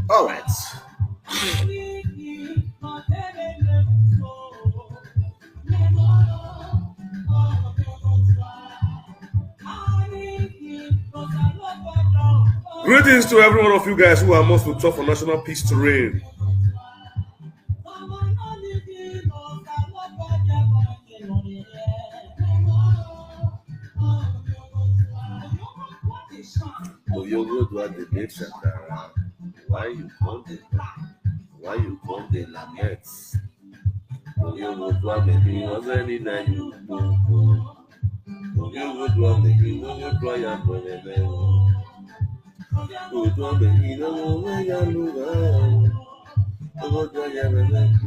All right. Greetings to every one of you guys who are most to talk for national peace to reign. Why you come the laments? You would want me was any night you would want me when you try and put it there. Would want me no way you look out. I would try everything.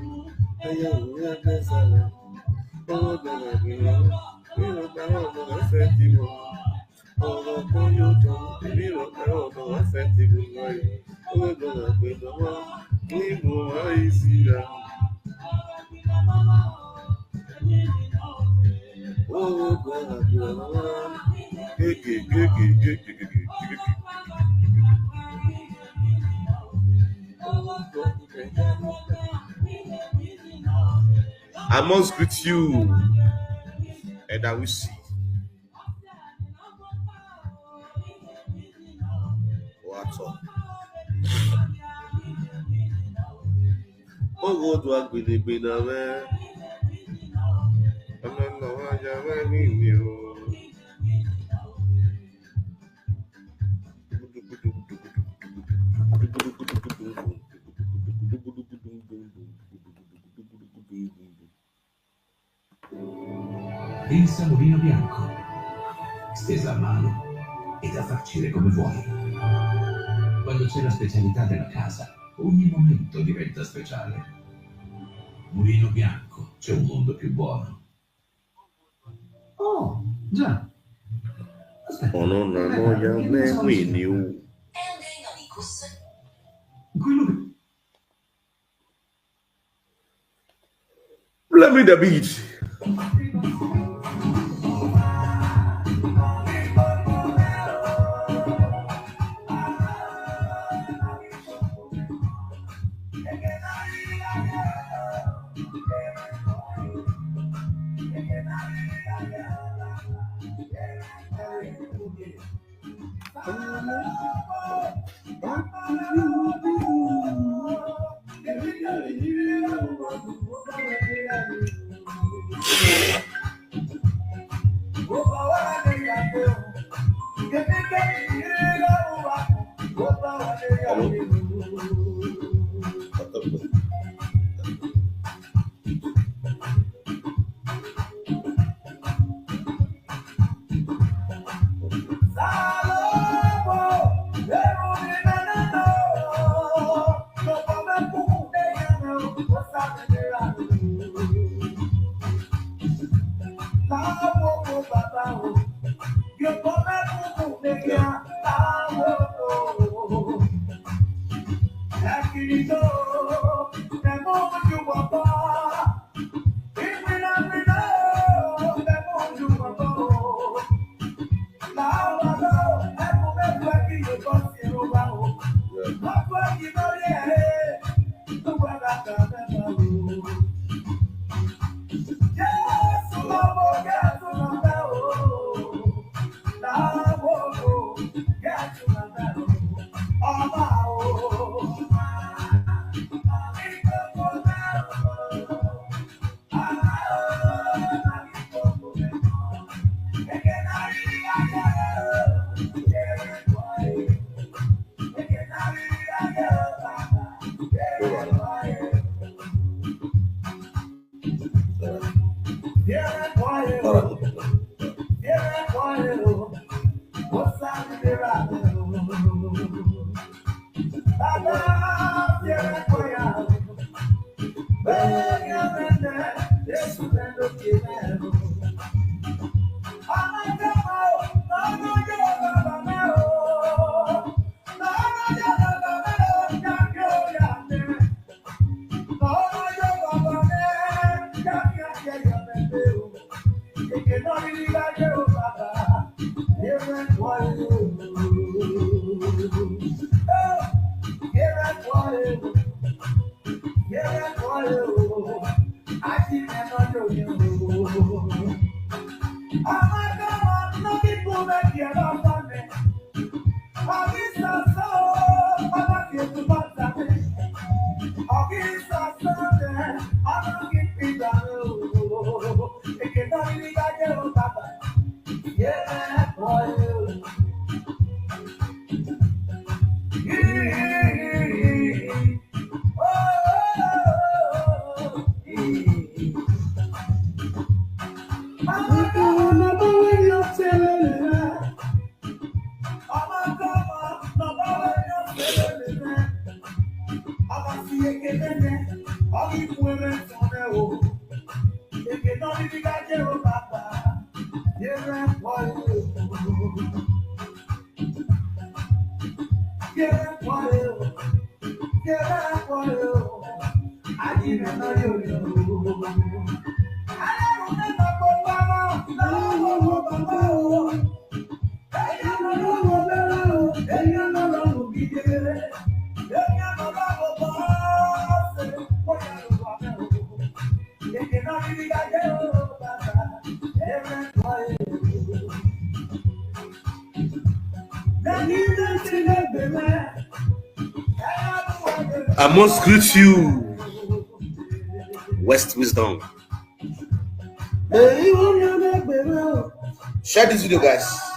I am not the salad. Oh, the we don't know effective. Oh, you don't, you don't know effective. Oh, we don't know easy. I must greet you, and I will see. What's up? Oh, what do I believe in? I don't know how you mean you. Pensa mulino bianco, stesa a mano e da farcire come vuoi. Quando c'è la specialità della casa, ogni momento diventa speciale. Mulino bianco, c'è un mondo più buono. Oh, già. Aspetta. Quello che... Let me the beat. I must greet you, West Wisdom. Share this video, guys.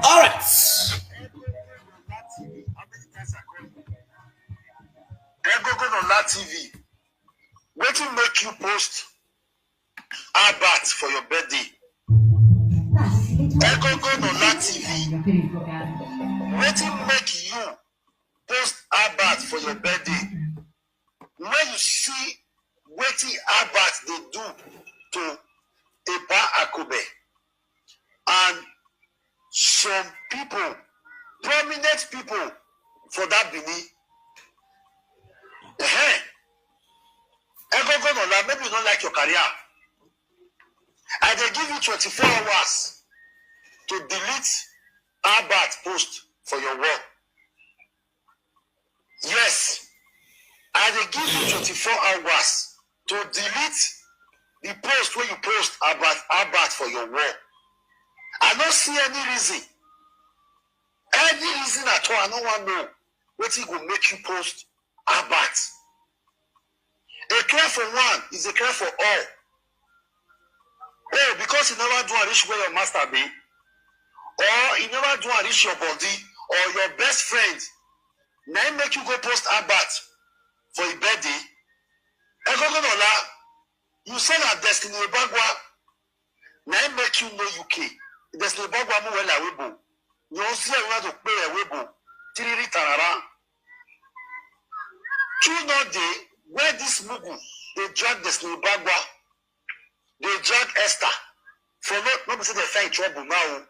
All right. TV. Wetin make you post Albert for your birthday? TV. Wetin make you post Albert for your birthday? When you see wetin Albert they do to Epa Eddie and some people, prominent people for that Benin. Maybe you don't like your career. career. I dey give you 24 hours to delete Albert post for your wall. Yes, I dey give you 24 hours to delete the post where you post about Albert for your wall. I don't see any reason at all. I don't want to know what it will make you post Albert. A care for one is a care for all. Oh, because you never do a reach where your master be, or you never do a reach your body, or your best friend, now make you go post Albert for your birthday. You said that Destiny Bagua, now make you know UK. Destiny Bagua mu wela webo. You see around to pay a webo. Tiri tarara. True not day where this mugu they drag Destiny Bagua, they drag Esther. For not be say they find trouble now.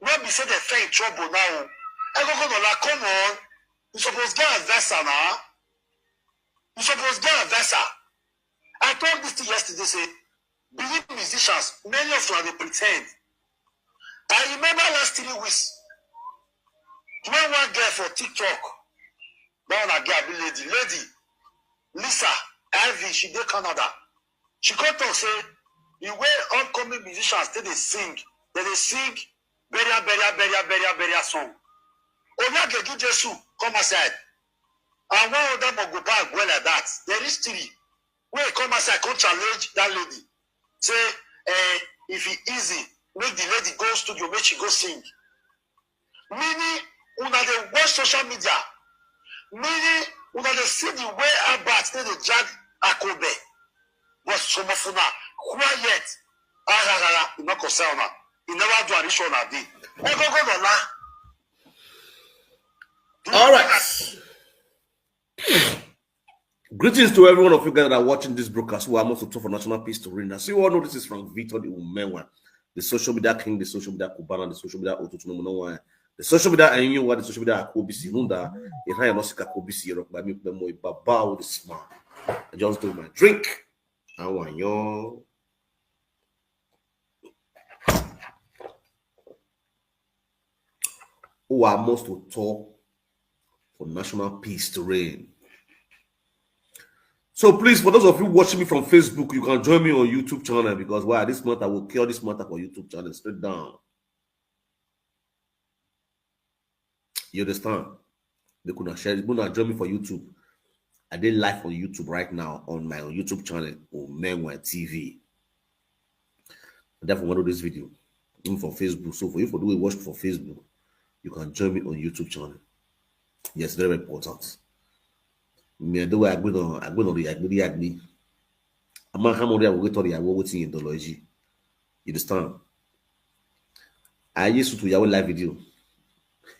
Not be say they find trouble now. Come on. You supposed to get a vessel now. You supposed to get a vessel. I told this to yesterday, say, believe musicians, many of them they pretend. I remember last 3 weeks, when one girl for TikTok, that one girl, lady, Lisa, Ivy, she did Canada. She got to say, the way upcoming musicians they sing beria song. Onya Geju Jesu, come aside. And one of them will go back well like that. There is 3. When you come aside, come challenge that lady. Say, if it easy, make the lady go studio, make she go sing. Meaning, una they watch social media. Meaning, una they see the way Albert they drag Akobe. But some of una quiet. You not concern una. You never do addition a day. All right. Greetings to every one of you guys that are watching this broadcast who are most to for national peace to reign. As you all know, this is from Victor the Umewa, the social media king, the social media Kubana, the social media Otutuno, the social media and you what the social media Akobisi Nunda, the high Nosika Kobisi Europe by me, the Baba with the smile. I just do my drink. I want you. Who are most to talk for national peace to reign. So please, for those of you watching me from Facebook, you can join me on YouTube channel because this month I will kill this matter for YouTube channel straight down. You understand? They could not share. You could not join me for YouTube. I did live on YouTube right now on my YouTube channel on Menwa TV. And therefore, one of this video even for Facebook. So for you for doing watch for Facebook, you can join me on YouTube channel. Yes, very important. Me the way I go on the Agni. I'm not how I will get to the waiting in the logi. You understand? I used to your live video.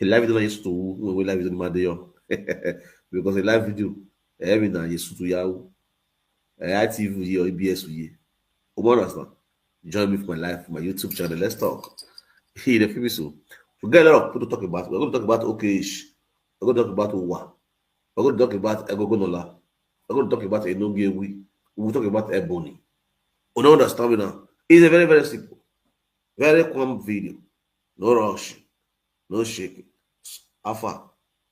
A live video I used to when live video in my day because a live video every now used to Yahoo. ITV or EBS with you. Understand? Join me for my live for my YouTube channel. Let's talk. Here the people so forget a lot of people to talk about. We're going to talk about okay-ish. We're going to talk about Owa. We're going to talk about Egogonola. We're going to talk about enogie. We'll talk about ebony. You know understand me now? It's a very, very simple, very calm video. No rushing, no shaking. Alpha.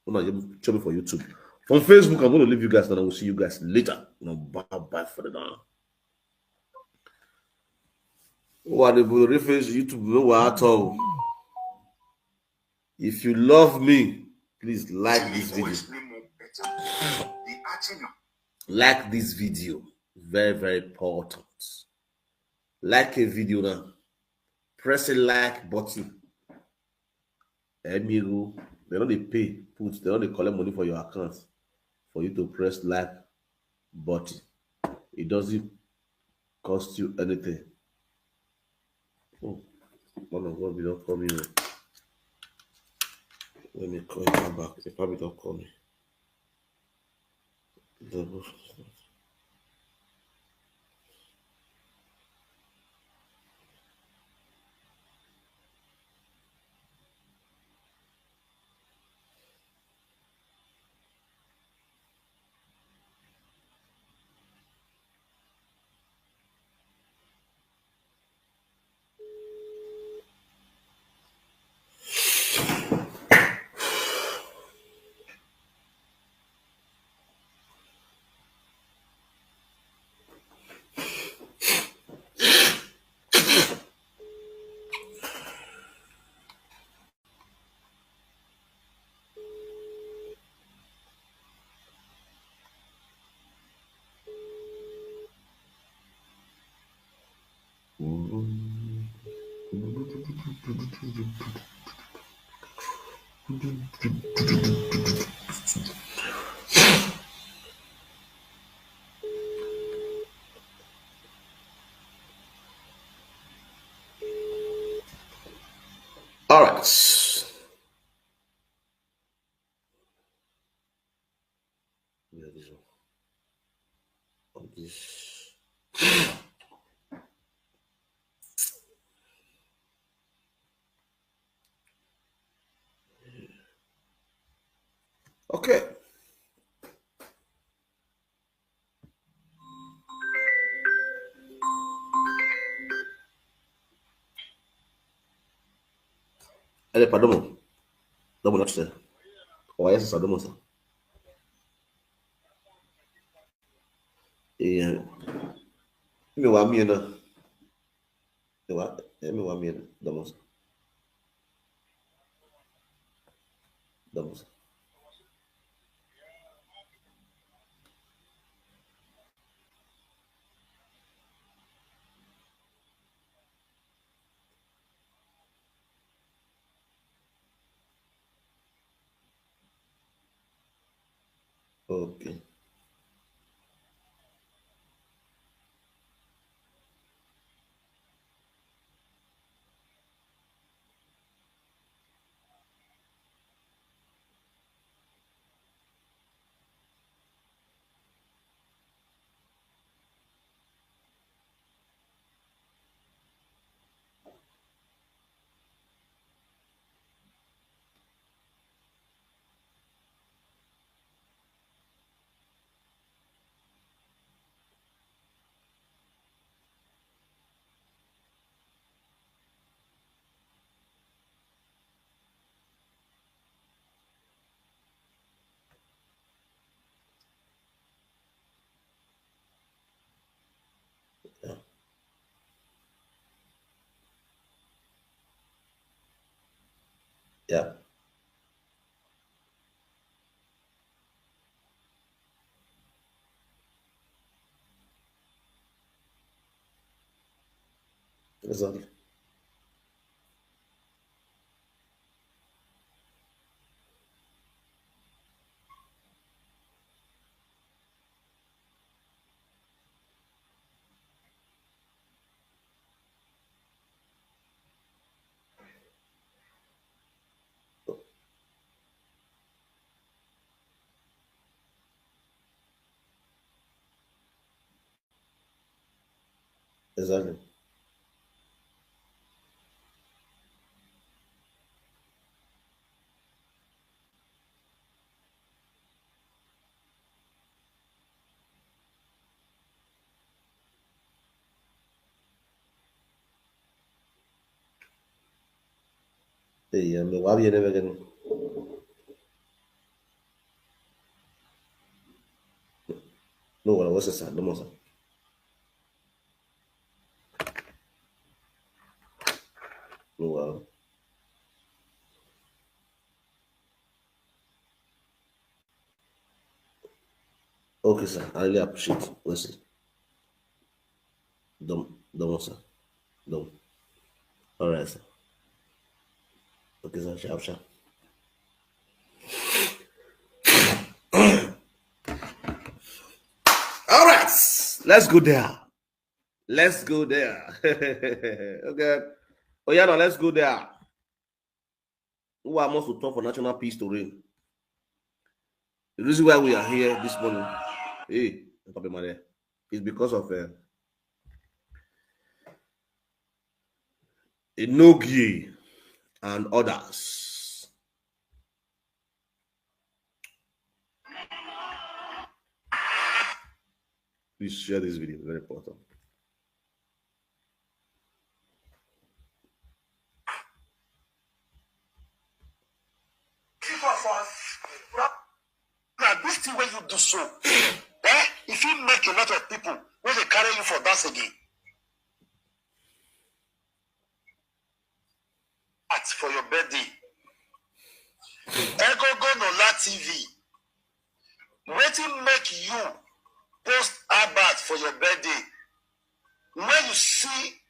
Show me for YouTube. From Facebook, I'm going to leave you guys and I will see you guys later. Bye for the now. What the reference YouTube no at all. If you love me, please like this video. Like this video. Very, very important. Like a video now. Press a like button. Amigo, they don't pay. They don't collect money for your account for you to press like button. It doesn't cost you anything. Oh, one of God, we don't call me. Let me call him back. They probably don't call me. All right. Yeah, this one. This. Okay. Allez, pardon. Dans mon autre. Ouais, c'est ça, de ça. Et, me wa miena. Me wa miena. Dans ça. Dans ça. Ok. Yeah. Yeah. Exactly. Exactly. Et me wa bien again. No, what was ça? Dans ça. No, okay, sir. I really appreciate it. Listen. Dans ça. Don't. All right, sir. Okay, sir. Ciao, ciao. All right. Let's go there. Let's go there. Okay. Oh, yeah, no, let's go there. Who are most to talk for national peace to reign? The reason why we are here this morning, hey, is because of enogie and others. Please share this video, very important. Now, this thing when you do so, if you make a lot of people, when they carry you for dance again, ask for your birthday. Ego go no la TV. Waiting make you post about for your birthday. When you see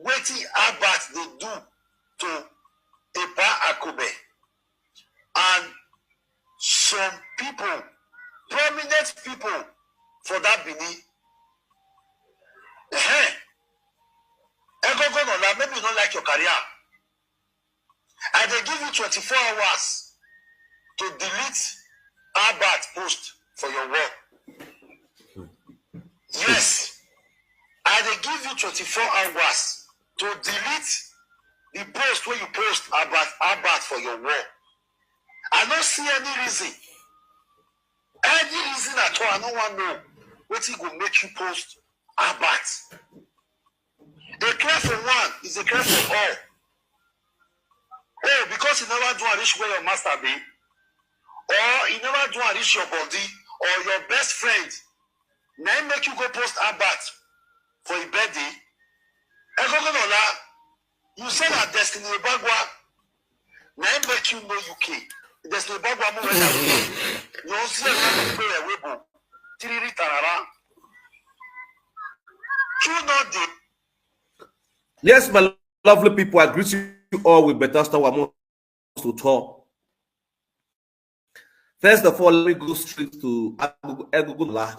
waiting Abat they do to Epa Eddie and some people, prominent people for that Bini. Maybe you don't like your career. And they give you 24 hours to delete Abat post for your work. Yes. And they give you 24 hours to delete the post where you post about Abat for your work. I don't see any reason. Any reason at all. I don't want to know what it will make you post Abat. A care for one is a care for all. Oh, because you never do a reach where your master be, or you never do a reach your body, or your best friend, now make you go post Abat for a birthday. You say that Destiny Bagua, now make you know UK. Destiny Bagua move away. You see a Weibo. Tiri Tarara. You know the. Yes, my lovely people, I greet you all with better stuff. I'm to talk. First of all, let me go straight to Egogunla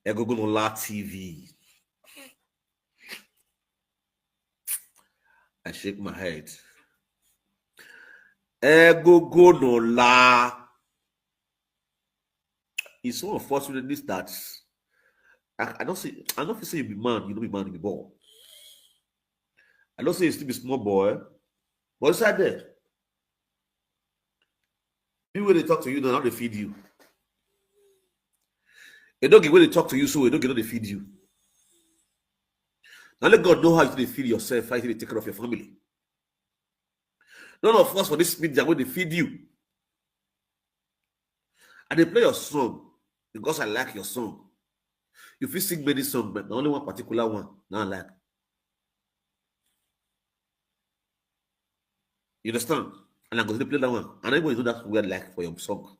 TV. I shake my head. Egogunla. It's so unfortunate that I don't say you be man, you don't be man, you be boy. I don't say you still be small boy, but inside there, people when they talk to you, now they feed you. They don't get when they talk to you, so they don't get how they feed you. Now let God know how you feed yourself, how you take care of your family. None of us for this media when they feed you. And they play your song because I like your song. If you sing many songs, but only one particular one, now I like. You understand? And I'm going to play that one. And everybody know that's what I like for your song.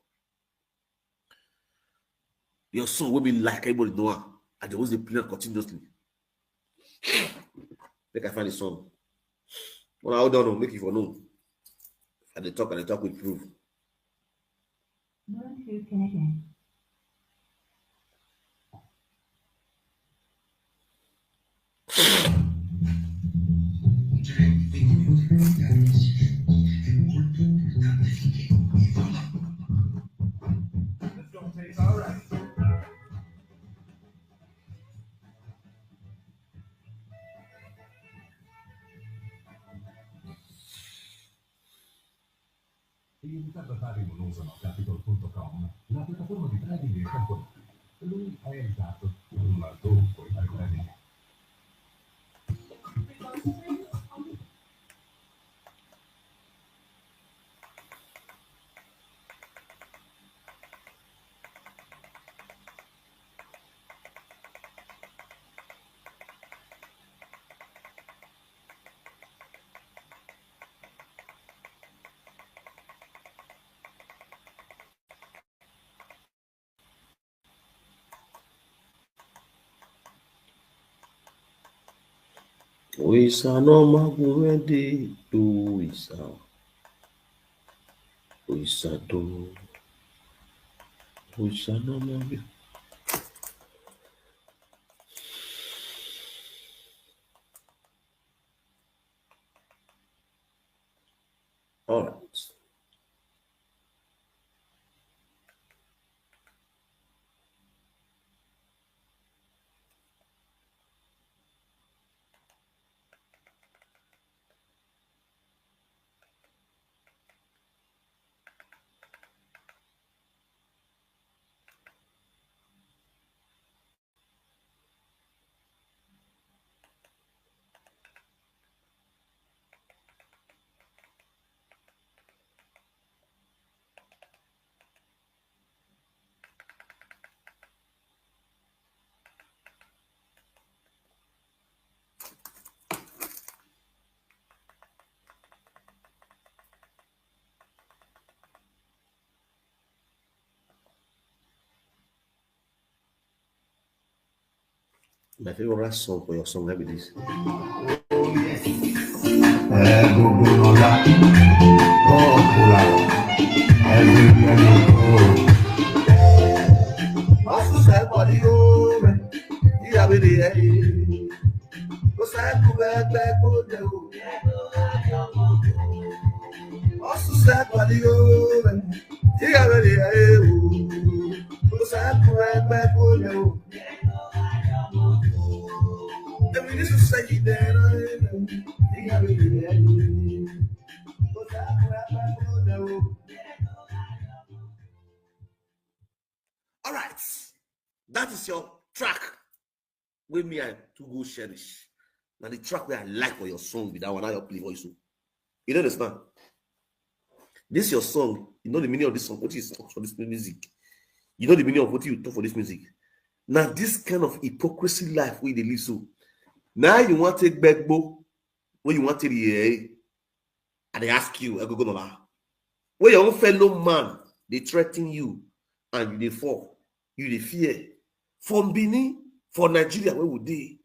Your song will be like everybody know. And they always play continuously. Make I find the song. Well, I don't know. Make it for no. And they talk with proof. Bluetooth connected. All right. Iniziato a fare in usano Capital.com, la piattaforma di trading in campo. Lui è il dato, ma tu puoi fare trading. Oisa no magumedi do isa. Oisa do. Oisa no magumedi. All right. My favorite song for your song, let me this. All right, that is your track with me and to go cherish. Now the track where I like for your song with that one, I your play voice. You don't understand? This is your song. You know the meaning of this song. What is for this music? You know the meaning of what you talk for this music. Now this kind of hypocrisy life where they live so. Now you want to take back bo when you want to the and they ask you, I go no. Where your own fellow man they threaten you and you they fall, you they fear. From Benin, for Nigeria, where would they?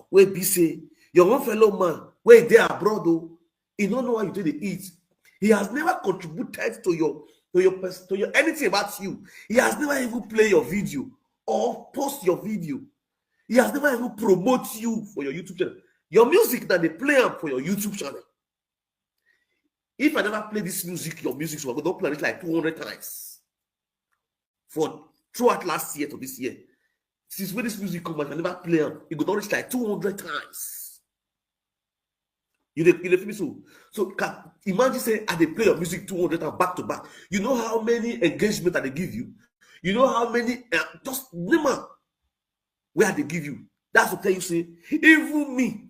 Where be say your own fellow man, where they abroad though, he don't know how you do the eat. He has never contributed to your anything about you. He has never even played your video or post your video. He has never even promote you for your YouTube channel. Your music that they play up for your YouTube channel. If I never play this music, your music, so I'm going to play it like 200 times. For throughout last year to this year. Since when this music comes, I never play it. It could reach like 200 times. You feel me so? So imagine say I they play your music 200 times back to back. You know how many engagement that they give you? You know how many just number where they give you. That's what tell you say, even me,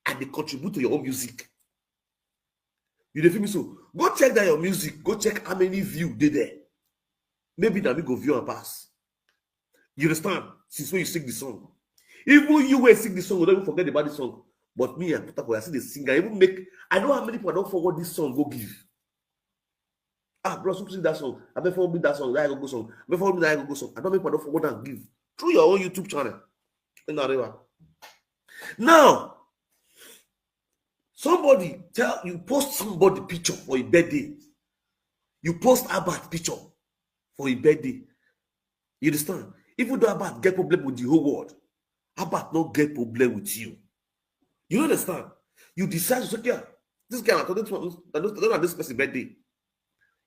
I they contribute to your own music. You feel me so? Go check that your music. Go check how many views they there. Maybe that we go view and pass. You understand? Since when you sing the song. Even you will sing the song, you don't even forget about the song. But me and Peter, I see the singer. I know how many people don't forward this song go give. Bro, so sing that song. I better forward me that song. That I go song. I better forward me that I go song. I don't make people forward and give. Through your own YouTube channel. Now, somebody tell you post somebody picture for a birthday. You post about picture for a birthday. You understand? Even though Abba get problem with the whole world, Abba not get problem with you. You understand? You decide to say, yeah, this guy, I don't have this person's birthday.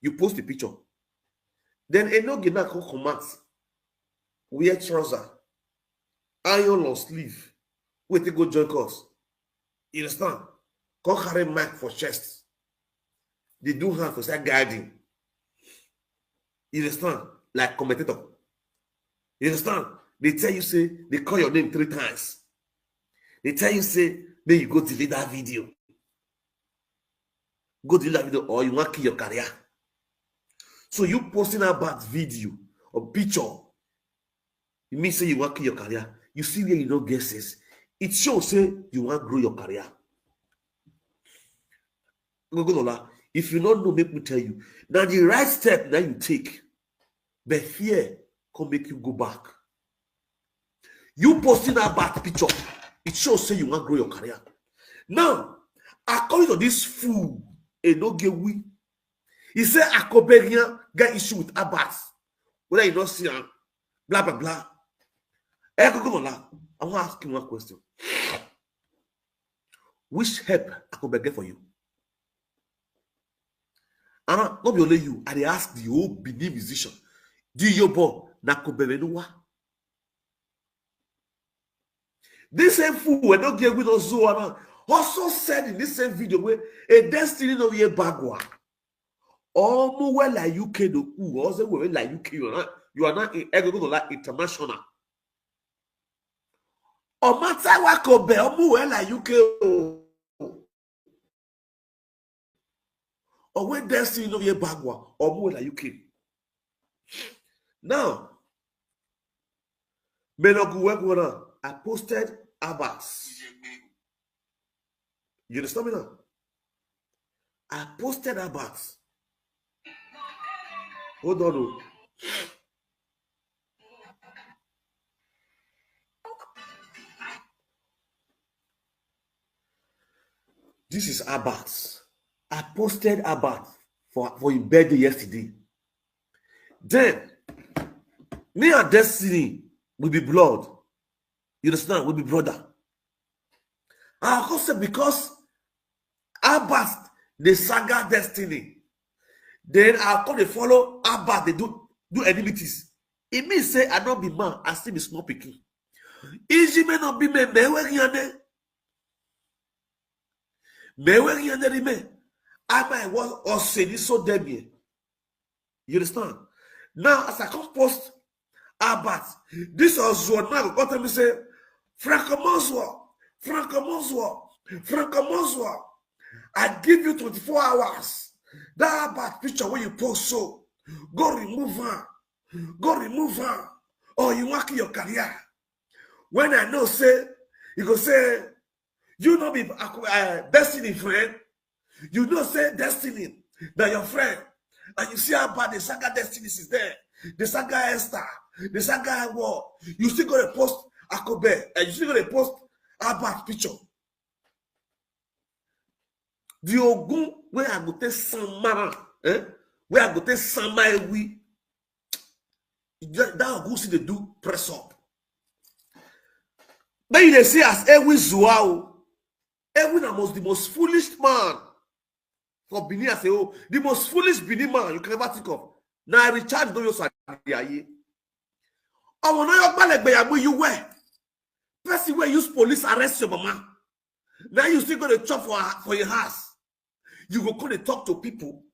You post the picture. Then enogie now come command. Wear trouser, iron long sleeve. Wait to go join us. You understand? Come carry mic for chest. They do hand for side guiding. You understand? Like commentator. You understand? They tell you, say, they call your name 3 times. They tell you, say, then you go delete that video. Go delete that video or you want to kill your career. So you posting a bad video or picture, it means say you want to kill your career. You see where you don't guesses. It shows, say, you want to grow your career. If you don't know, make me tell you. Now the right step that you take, but fear can make you go back. You posting a bad picture, it shows say you want to grow your career. Now, according to this fool, enogie, he said Akoberian get issue with Abbas. Whether you don't see him, blah blah blah. I want to ask you one question. Which help Akobe get for you? And not be only you, I ask the whole Benin musician. Do you bo na Akobe? This same fool we don't get with us also said in this same video where a destiny no ye bagwa. All well like UK do also well like UK you are not like international. O matter what Kobe well like UK or when destiny no ye bagwa or well like UK. Now, I posted Abbas. You understand me now? I posted Abbas. Hold on. This is Abat. I posted Abat for his birthday yesterday. Then, me and Destiny will be blood. You understand? We'll be brother. I also because Abat, the saga Destiny. Then I'll come to follow Abat, they do enmities. It means say I don't be man, I still be small picking. Easy may not be me, I might was or say this so debut. You understand? Now, as I come post Abat, this was one now got me say, Franco Moswa, I give you 24 hours. That Abat picture when you post so, go remove her, or you work your career. When I know, say, you go say, you know be Destiny friend. You know say Destiny, that your friend. And you see how bad the saga Destiny is there. The saga Esther, the saga War. You still going to post Akobe, and you still going to post Abat picture. The Ogun, where I go take Samara, where I go take Samara, we. That Ogun see they do press up. Then they say as Ewi Zuao, Ewi was the most foolish man for Benin. I say, oh, the most foolish Benin man you can ever think of. Now I recharge do your salary. I want to you wear. Person where use police arrest your mama. Now you still going to chop for your house. You go come to talk to people.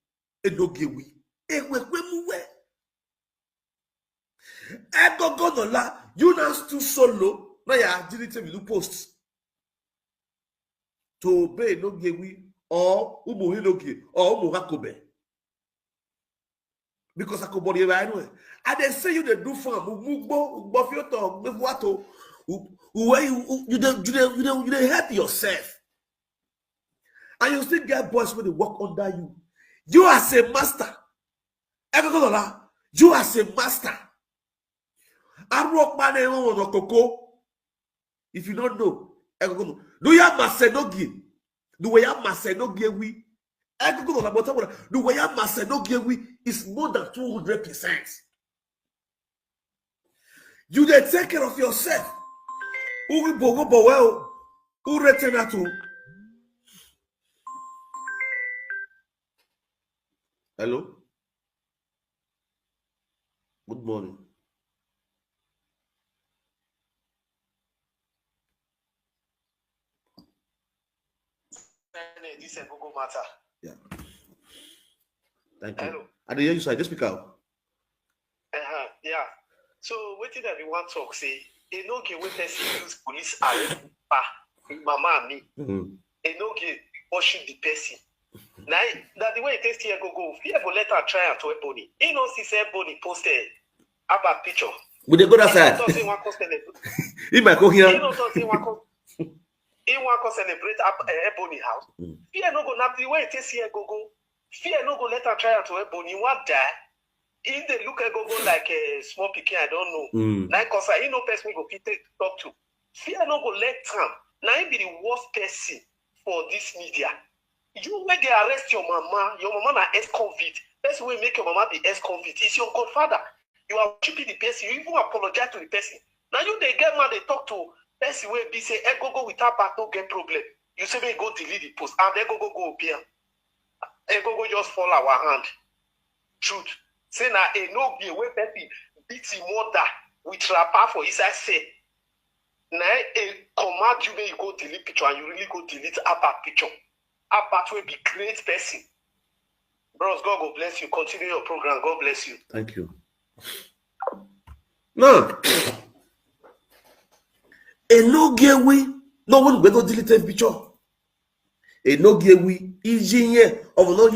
Enogie we. You now still solo. Now you didn't tell me do posts. To obey enogie we or umu enogie or umu hakobe. Because I could body anyway. And they say you they do farm, you help yourself. And you still get boys when they work under you. You as a master. You as a master. I work man on Coco. If you don't know, do you have Masenogi? Do we have Masenogi? We the way I must say is more than 200%. You dey take care of yourself. Who well? Who return that to? Hello. Good morning. This is Google matter. Yeah. Thank you. Hello. I didn't hear you, so I just speak out. Yeah. So what did everyone talk say? Enogie wey person use police arrest mama and me. Enogie worship the person. Now that the way it takes here go. Fear go let her try and to Ebony. He knows he said Ebony posted about picture. Would they go outside? He might go here. He knows he want to celebrate Ebony house. Fear no go not the way it takes here go. Fear no go let her try to Ebony. What die? If they look at go like a small picking, I don't know. Like cause I know person go fit talk to. Fear no go let Trump. Now he be the worst person for this media. You when they arrest your mama na ex-convict. Person will make your mama be ex-convict. It's your godfather. You are chipping the person. You even apologize to the person. Now you they get mad, they talk to person will be say, go without back, no get problem. You say we go delete the post and then go appear. Go just fall our hand. Truth. Say na enogie wey person beat him mother with rapper for his say. Na command you may go delete picture and you really go delete Abat picture. Abat will be great person. Bros, God bless you. Continue your program. God bless you. Thank you. No. Enogie we no one will go delete a picture. Enogie we easy of no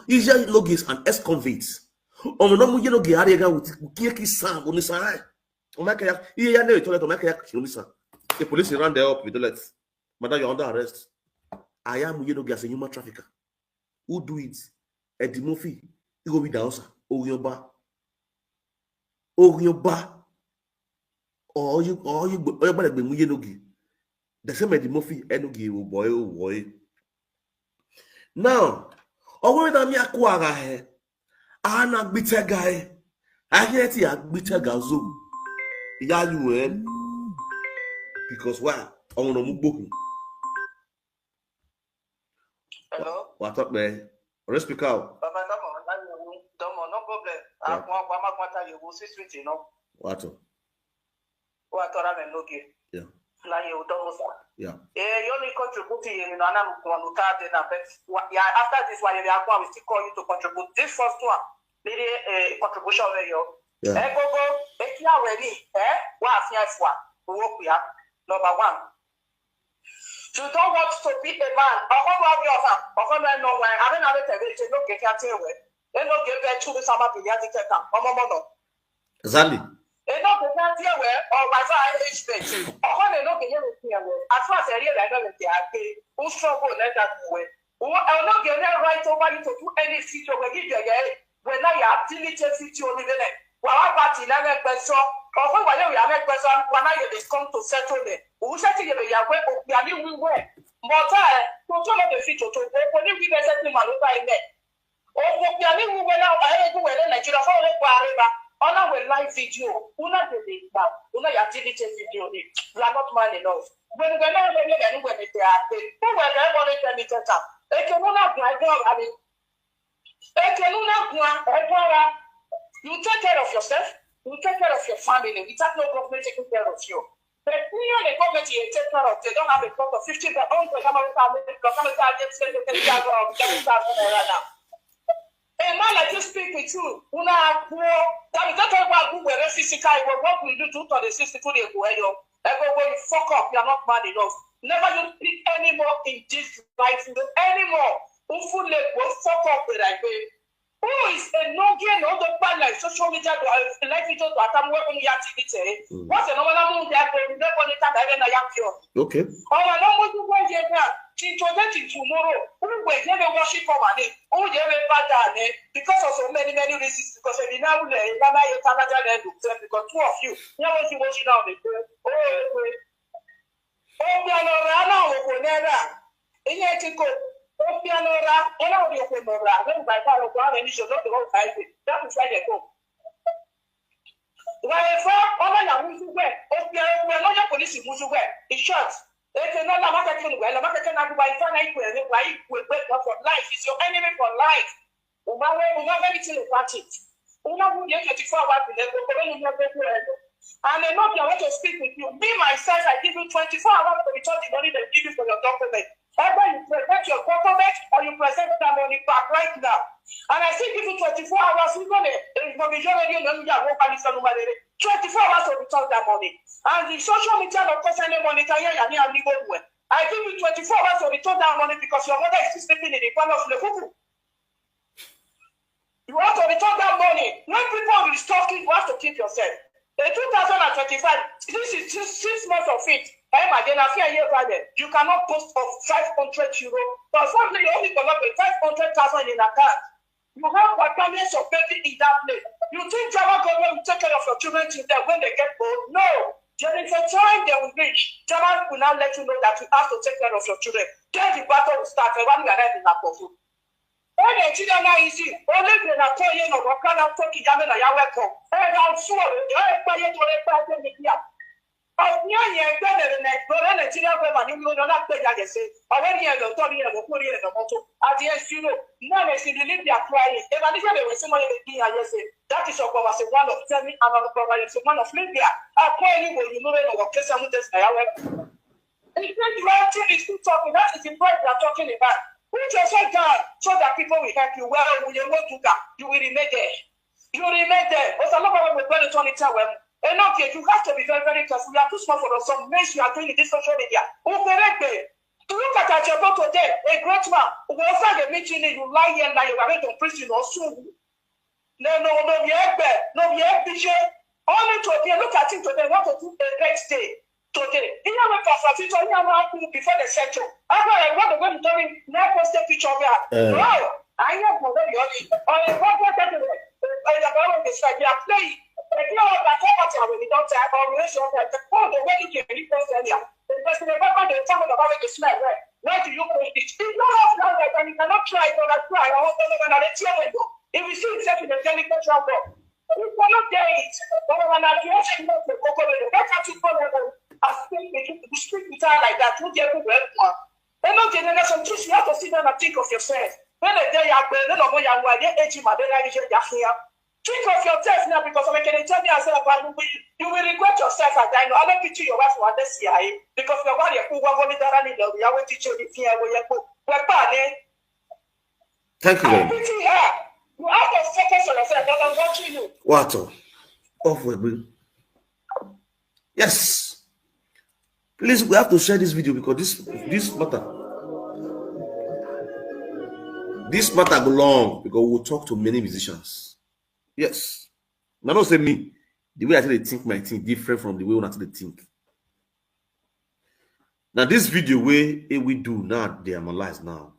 easy logis and ex-convicts. On no mu enogie ariga with kiki sam on side. O make ya here na toilet o make ya kilomisa. The police ran there up with the let's. Madam, you're under arrest. I am enogie as a human trafficker. Who do it? Eddie Murphy. You go with idahosa. Ogyoba. Or you better be enogie. The same Eddie Murphy enogie boy. Now, over the Miakuara, Anna bitter guy. I get ya bitter gazu. Yaluel. Because why? I want to move. Hello? What up, man? Let's speak out. Papa, no problem. I'm going to go street, you know. What up? What are enogie? Yeah. Like you don't know. Yeah. You only contribute in another one. Yeah, after this one, we still call you to contribute. This first one, maybe a contribution where you. Yeah. Go, if you are ready, what's your one? Number one. You don't want to be a man. I don't know why. I don't know if you look at it. They don't get back to the summer period. Exactly. They don't get back here where or by the age stage. They don't get here as far as I realize that they are paid. Who struggle let that way? Who are not getting right over you to do any feature when you get when I have diligent feature on the net. Well, I got 11 person. Or when we have a person, when I come to settle it. Who said to you, we are going to wear. But to turn up the feature to when you give us a thing, I met. Oh, we are living well out. I do well in Nigeria. On our live video, una de ba, una ya diligent video. We are not man enough. When we are when they are, who were they want to tell me to tell? They can not go. I mean, they can not go. You take care of yourself. You take care of your family without no government taking care of you. But the government you take care of, they don't have a cost of 50 per own per camera. A man like you speak with you, una poor. That is not about who were physical. What we do to the 62 days where you fuck up, you are not man enough. Never you speak anymore in this life anymore. Who full will fuck up with that way. Who is enogie and all the bad like social media to like it to attack when you activity? What's the normal move that we never want to attack again? I am pure. Okay. Oh, I don't want to go here now. Tomorrow, who will never worship for money? Who never bad because of so many reasons. Because we now because two of you never see what you know. Oh, we are not around. In your Opianora, and all the Opianora, then by far of one, and you should not go fight it. That is why they go. Wherefore, all I want to wear, Opian, we are not your police in Musuwe. In short, they cannot have a marketing well, a marketing and by finite why will break up for life. It's your enemy for life. Uma very till about it. Uma who get 24 hours in the and I know I want to speak with you. Me, myself, I give you 24 hours to return the money they give you for your document. Either you present your document or you present that money back right now. And I still give you 24 hours. We're going to 24 hours to return that money. And the social media, of course, any money can hear you and legal way. I give you 24 hours to return that money because your mother is sleeping in the corner of the cuckoo. You have to return that money. When people will stop you, you have to keep yourself. In 2025, this is just 6 months of it. You cannot post of 500 euro. But something you only come up with 500,000 in account. You have battalions of baby in that place. You think German government will take care of your children till when they get old? No. There is a time they will reach. German will now let you know that you have to take care of your children. Then the battle will start. When we are ready in Akofu. When the children are easy, only when I tell you, no, can I talk to them and I welcome. And I'm sure you're a quiet or a quiet in the year. Of near year, better than that, but then a children will not play like I say. Already, I don't tell you, I will put it in the motto. At the end, you know, none is in the Libya crying. If I didn't have somebody in the say, that is of course one of 10 and one of Libya. I call you when you know what case I'm with this. And if you is still talking, that is the point we are talking about. Put yourself down so that people will help you. Well, when you go to that, you will remain there. You will remain there. But a lot of people will turn it away. And okay, you have to be very, very careful. You are too small for some mess you are doing in this social media. To look at your photo today, a great man who will find a meeting, you lie here and you are going to prison or soon. No, be only to look at it today, want to do a great day. Today, in your before the settle. I want to go to tell him, never post a picture of that. No, I have already on a proper category. They are playing. If you know that when you don't have a relation, the way you can repost earlier. The person, the time of the smell, right? Why do you push it? It's not off now, and you cannot try it or try. If you see yourself in a delicate trouble, you cannot get it. But when I hear you know the better to go and speak with her like that, you get to help one. And not generation, you have to sit down and think of yourself. When the day you are going, no more you are age my here. Think of yourself now because I can tell you yourself, you will regret yourself as I know. I don't picture your wife for this year because you're going to go on the running. We are waiting to the fear where you go. Thank you very much. You have to focus on yourself. I'm watching you. What? Off with me. Yes. Please, we have to share this video because this matter go long because we'll talk to many musicians. Yes. Now don't say me. The way I actually think my thing different from the way I actually think. Now this video way we do now they analyze now.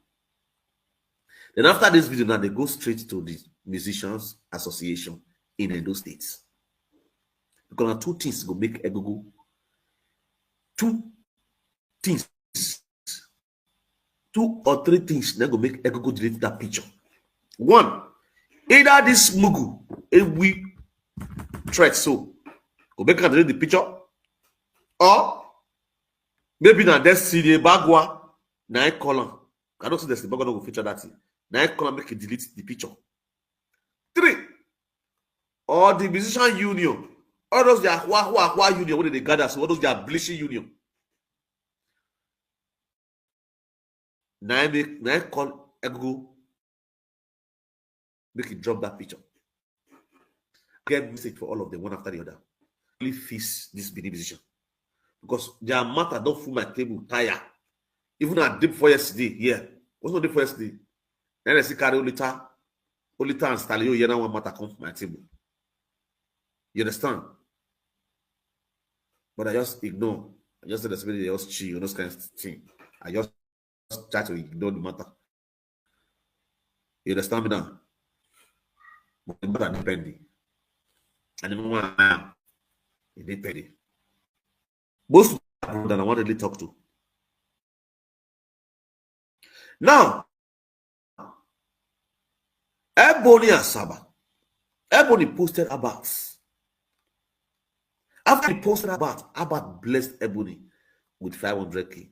Then after this video now they go straight to the Musicians Association in Edo States. Because now two things go make Egogo. Two or three things that go make Egogo delete that picture. One, either this mugu we threat so go make her delete the picture, or maybe now let's see the bagua na column. I don't see the bagua no go feature that thing. Now column make it delete the picture. 3, or the musician union, all those their wah union where they gather, so all those their bleaching union. Now call Ego make it drop that picture. Get message for all of them one after the other. Really fix this Benin musician because their matter don't fool my table tire. Even at deep for yesterday, yeah. What's not deep for yesterday? Then I see carry Olita and Stalio. Yeah, now one matter come from my table. You understand? But I just ignore. I just said that somebody else chill, those kind of thing. I just try to ignore the matter. You understand me now? But the matter depending. And the moment I am, it depending. Most people that I want to really talk to. Now, Ebony and Saba. Ebony posted about. After he posted about blessed Ebony with 500K.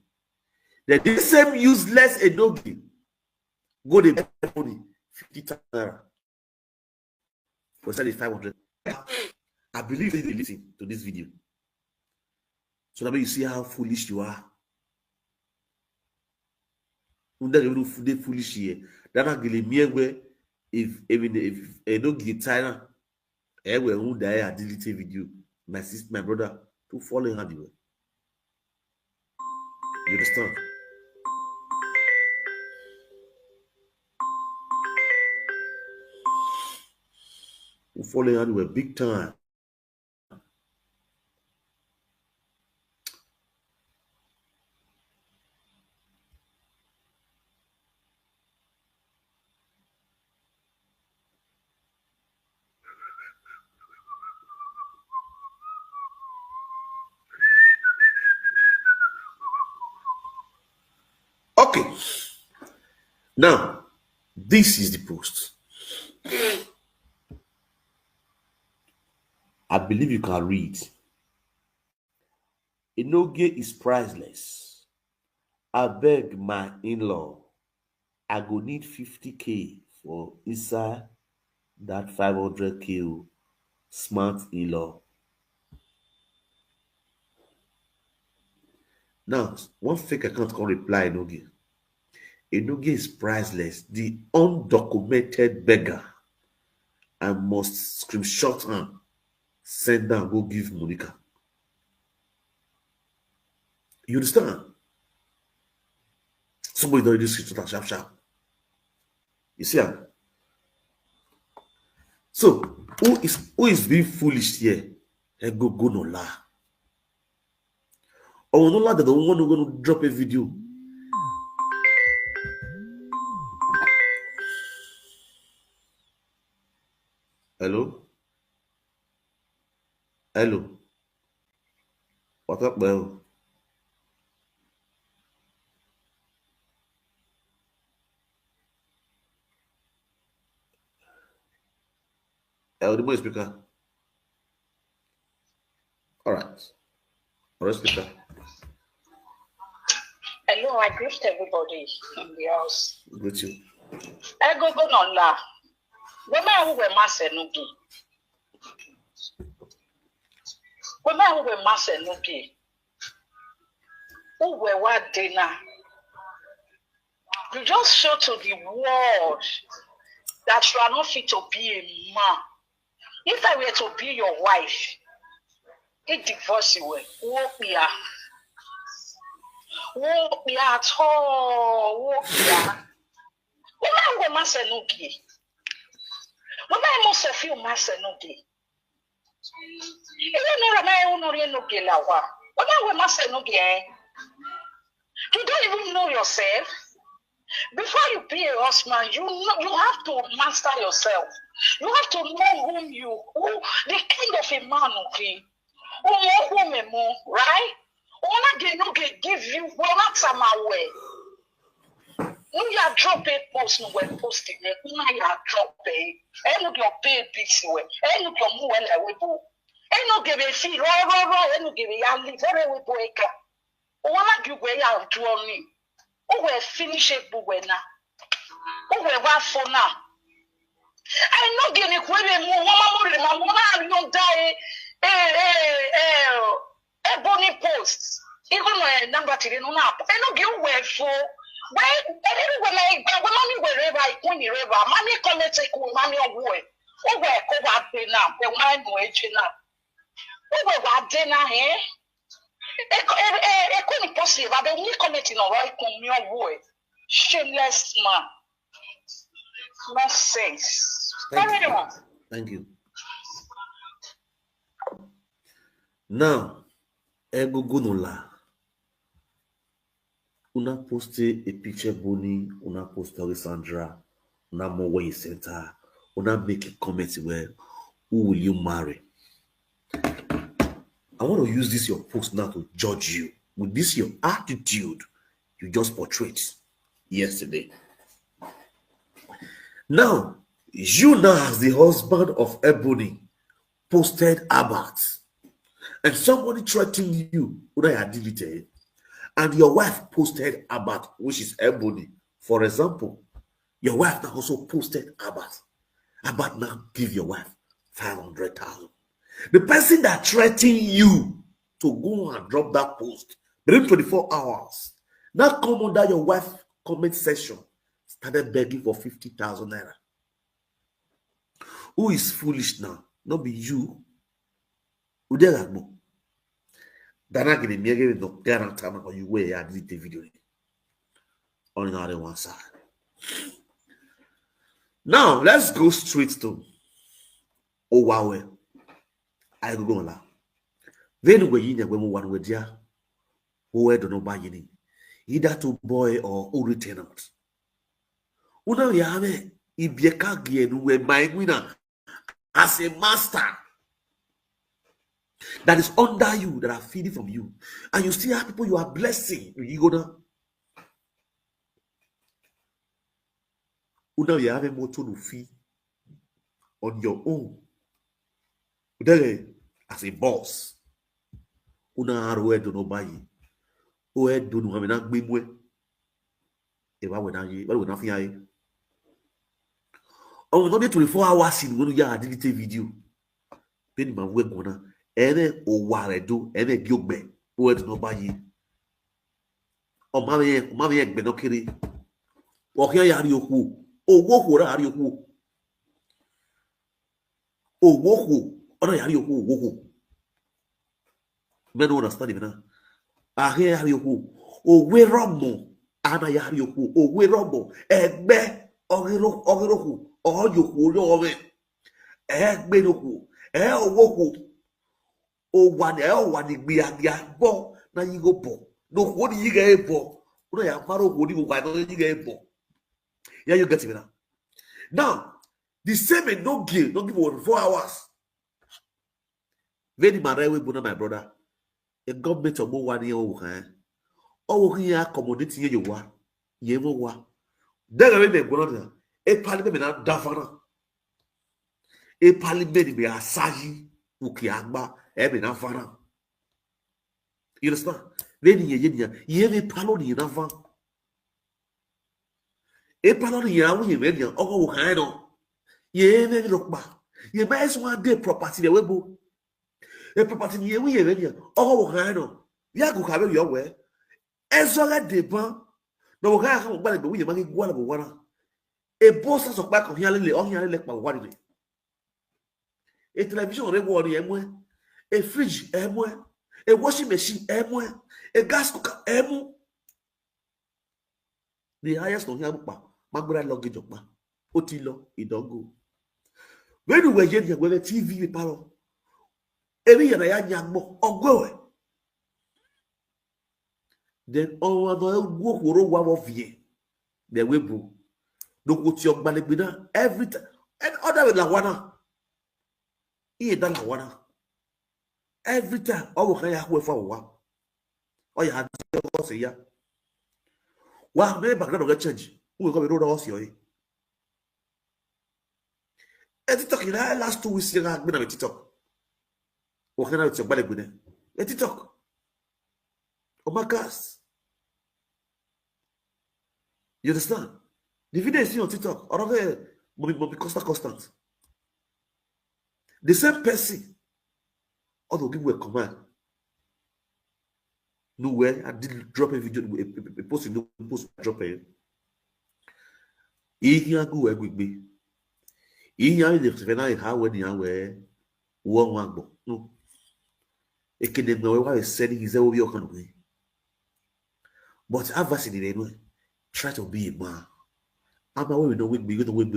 Then this same useless enogie go to Ebony 50,000 naira. For selling 500. I believe they listen to this video. So that way you see how foolish you are. They foolish here. That not give me if I don't get China, I will die. I delete a video. My sister, my brother, to follow in hand. You understand? To follow in hand, we big time. Okay. Now, this is the post. I believe you can read. Enogie is priceless. I beg my in-law. I go need 50K for inside that 500K smart in-law. Now, one fake account can reply Enogie. Enogie is priceless. The undocumented beggar. I must screenshot him. Send down, go give Monica. You understand? Somebody don't use screenshot sharp. You see how? So who is being foolish here? And go no lie. Or no lie that the one who gonna drop a video. Hello? Hello? What up, bro? Audible speaker. All right. All right, speaker. Hello, I greet everybody in the house. Greet you. I go on la. Women who were mass enogie. Women who were mass enogie. Who were what dinner? You just show to the world that you are not fit to be a man. If I were to be your wife, it divorce you. Won't be at all. Won't be Women who mass enogie. Women must feel mass enogie. You don't even know yourself. Before you be a husband, you have to master yourself. You have to know who the kind of a man, okay? Right? Give you not some way. No, you are dropping post no when posting it. No, you are dropping. And look your baby way. And look your move like we do. And no give a fee. And no give a young very we break up. Wanna give way out to me. Oh, we're finish it, Buena. Oh, we're what for now. I'm not getting a query more. Mama, no die. Ebony posts. Even when number 3 no up. I don't give way for. Well, when mommy wherever I go, mommy come and take mommy away. Oh, we're covered now. The wine wage now. Oh, we're dinner here. It couldn't possible, but the only comment in a right from your boy. Shameless man. Nonsense. Thank you. Now, ego gunola. Una poste a picture Bonnie, una poste Alessandra, una more way center, una make a comment where who will you marry? I want to use this your post now to judge you. With this your attitude you just portrayed yesterday. Now, you now as the husband of Ebony posted about, and somebody threatened you, and your wife posted about, which is Ebony. For example, your wife now also posted about now give your wife 500,000. The person that threatened you to go and drop that post within 24 hours, now come under your wife's comment section, started begging for 50,000 naira. Who is foolish now? Not be you. Udelagbo. Dana gini miege no garanta na you way ya delete the video. On the one side. Now let's go straight to Owawe. I go on la. Then we yin when one with ya who don't know by any either to boy or old tenant. Una yame ibieka gien we my winner as a master that is under you, that are feeding from you, and you still have people you are blessing. You go down. Una yame moto no fee on your own. As a boss, una arwe do no buy. O e do no amena gbemwe. E ba we na fi aye. O no dey 24 hours in wonu ya delete video. Beni ma we gona. Ene o ware do, ene giogbe. O e do no buy. O ma me gbe no kiri. O kian ya ri oku. O wo ko ra ri oku. O wo ko Ona yari yoku woku. Men don't understand it now. Ahe yari yoku. Owe romo. Ana yari yoku. Owe romo. Egbe. Ogeroku. Oyoku. Oyowe. Egbe yoku. Owoku. Owani biya bo. Na yigo bo. No wodi yiga ebo. Una ya maro wodi bo. Why don't yiga ebo? Yeah, you get it now. Now, the same no give 4 hours. Very marewe buna my brother. A government of 1 year old. Oh, here accommodate you wa. Yevo wa. Then I remember a parliament dafana. E palimeni be asaji ukiagba ebe na fara. You understand? Then ye me palo ni na fa. E palo ni ya we me ni ogo wo kan no. Ye me lokpa. Ye ba is one day property the webo. E property ni ye we me ni ogo wo kan no. Ya go ka be yo we. Ezoga deban. No wo kan ka mo gba le be we ma ki gwa le bo wana. E bossa so pa ko hiale le pa wari ni. E television re wo ni emwe. E fridge emwe. A washing machine, a gas cooker, the highest on here, Magbra luggage of ma, Otilo, it don't go. When you were getting with a TV, palo, every year I young more, or go. Then all the walk will roll of ye. There will be no good your balibina every time, and other with Lawana. He done Lawana. Every time, all can have for a while. Oh, you had to say, yeah. Well, maybe back get change. Who will go to the house? And TikTok, in the last 2 weeks, you have been on TikTok. What can I tell you about it? TikTok. Oh, my gosh. You understand? The video is on TikTok. Or other, but constant. The same person. Although give you a command. Nowhere, I didn't drop a video, a post in the post, drop it. Here go with me. Here is the night how when you wear one book. No, it can know why he's saying he's over your country. But I've seen it anyway. Try to be a man. I'm away with no wig, you don't win.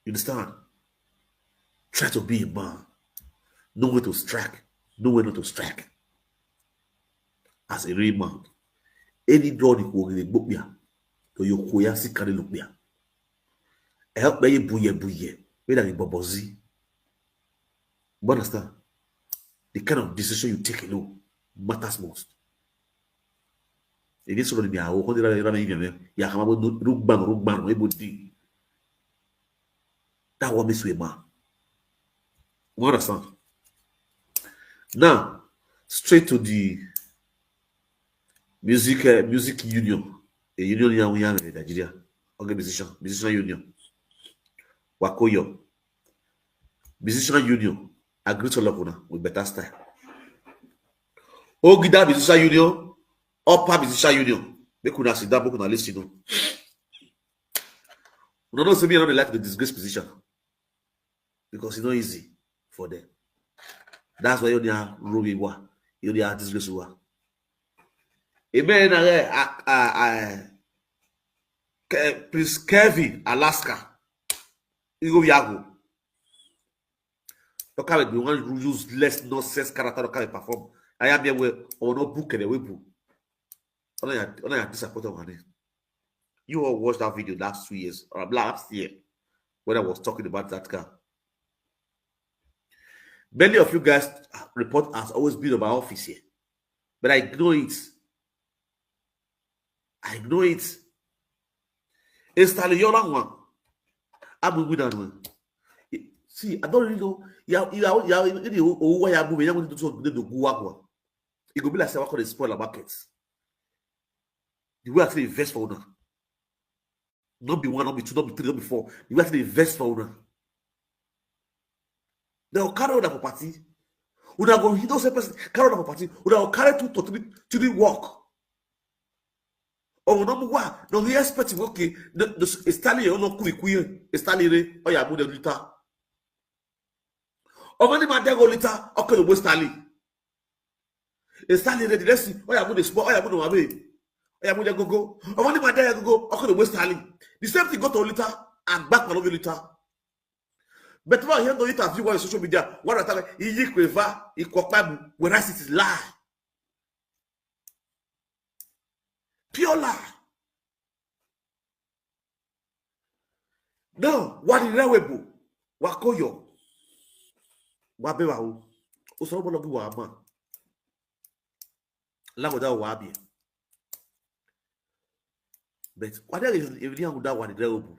You understand? Try to be a man. Know where to strike. Know where not to strike. As a real man. Any draw the cool in the book here. To your koyasi carry look there. Help me buye. Whether in bobozi. But understand? The kind of decision you take alone matters most. It is already be a whole ya come about rugban, able to. That one makes you a man. You understand? Now, straight to the music union. A union we have in Nigeria. Musician union. Wakoyo. Musician union. Agree to love with better style. Ogida musician union. Upper musician union. Make una sit down, make una listen. We don't say me not like the disgrace position. Because it's not easy for them. That's why you are ruling one. You are disgrace one. Amen. Prince Kevin, Alaska. You go Yago. Look how we want to use less nonsense character to perform. I am here or no book and we book. Only disappointed on it. You all watched that video last 2 years or last year when I was talking about that car. Many of you guys report has always been about office here, but I ignore it. Install your long one. I'm with that one. See, I don't really know. You could be like say, spoiler markets. You will actually invest for owner. Not be 1, not be 2, not be 3, not be 4. You will actually invest for owner. They will carry on the property. We are going to person carry on the property. We will carry to the work. Oh, number one, no, we expect okay. The Stanley or no quick, Stanley, or ya move the liter. Or when the man go liter, okay, the Stanley. Stanley, the rest, or ya move the sport, or ya move the away. Or ya move the go. Or when the man go, okay, the Stanley. The same thing go to liter and back on the liter. But what you don't interview on social media, what I tell you, he quiver, he cockpam, when I see it is lie. Pure lie. Now, what is relevable? Wakoyo. Wabewa. Usobo logi wama. Lagoda wabi. But what is if you that one relevable?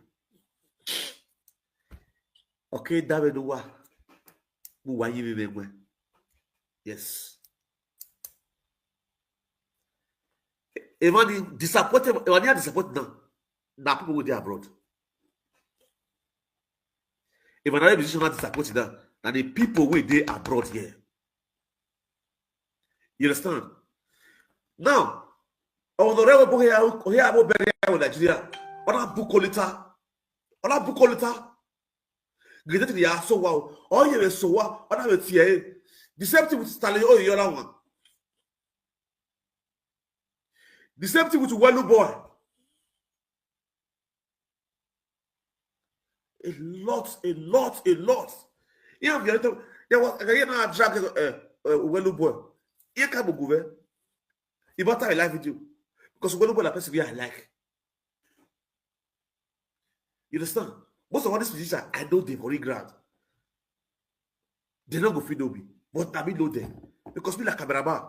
Okay, David wa. Why you remember? Yes. Even disappointed, when you are disappointed now people will be abroad. If another musician not disappointed now the people will be abroad here. You understand? Now, on the level here about Nigeria, on a bukolita, get the so wow, all you so what, on a fear, the same thing with Stanley, oh, you're that one. The same thing with Walu boy. A lot. You know, there was a drag Walu boy. You can't go there. You better I like with you. Because Walu boy, the person I like. You understand? Most of all these musicians, I know they've already grad. They don't go feel me. But I know them. Because me like cameraman.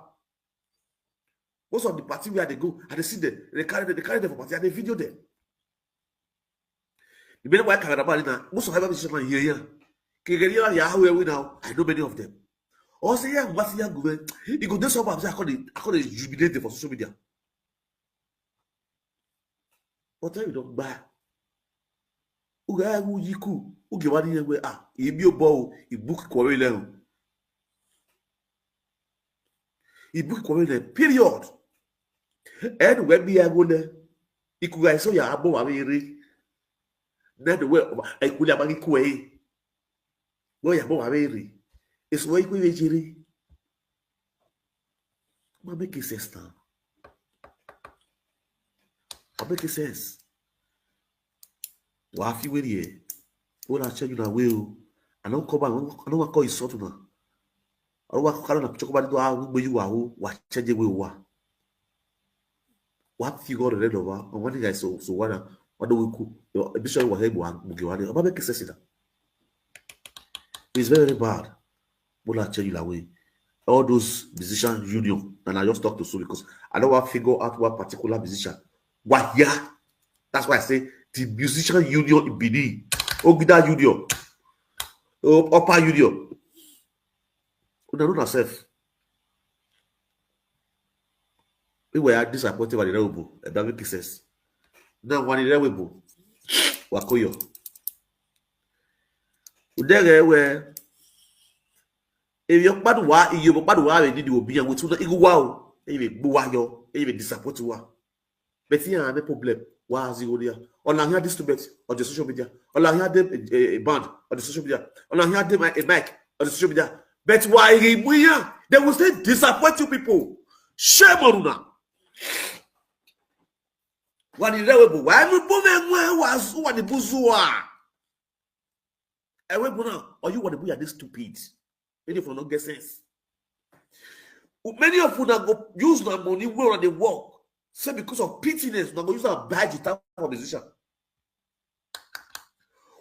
Most of the party where they go, and they see them, they carry them for party, and they video them. The many white cameraman now, most of them musicians here. Now, I know many of them. Also, yeah, what's the young woman? You go do something, I call it jubilate for social media. What time you don't buy? Uga yiku, uge wani yewe ibi obo ibook kwere ibook kwere period. And when be agone, ikuga so ya abo wa mere. Na the way ikuli abagi kwe. Wo ya abo wa mere. It's why ikwe vejiri. Ma make sense now. Make sense. What you here? What I tell you now, will I don't come back? I don't want to call you sort of now. I don't want to call you talk about it. Where you are, what change we were. What you got a red over? And one thing I saw, so what do we cook? Your bishop was able to Mugiwani. I'm making sense. It's very bad. What I tell you that way. All those musician union, and I just talk to so because I don't want to figure out what particular musician. What yeah? That's why I say. The musician union in Benin, Ogida union, Upper union. We don't know ourselves. We were disappointed by the rebel, and that makes sense. Now, when the rebel, Wakoyo. There were if you're bad, why you bad, why did you be a with you? Wow, even Buayo, even disappointed. But here, no problem. Was you there? On a this to bet on the social media. On a a band on the social media. On a mic on the social media. But why they will say disappoint you people. Shame on you. When you know why we both was what the buzua. And we or you want to be at this stupid. Many of you don't get sense. Many of you that go use the money where they work. Say because of pittiness, we're going to use a badge for a musician.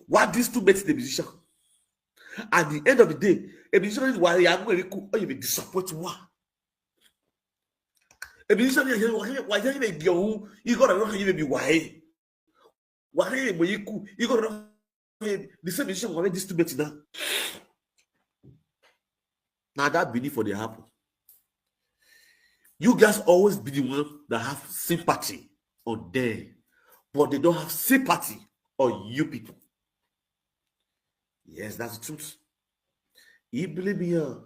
What these two makes the musician? At the end of the day, a musician is why I'm going to be disappointed. A musician is why you got to know you may be why. Why you got to know the same musician why these two makes now. Now that belief for the happen. You guys always be the one that have sympathy on them, but they don't have sympathy on you people. Yes, that's the truth. You believe me, you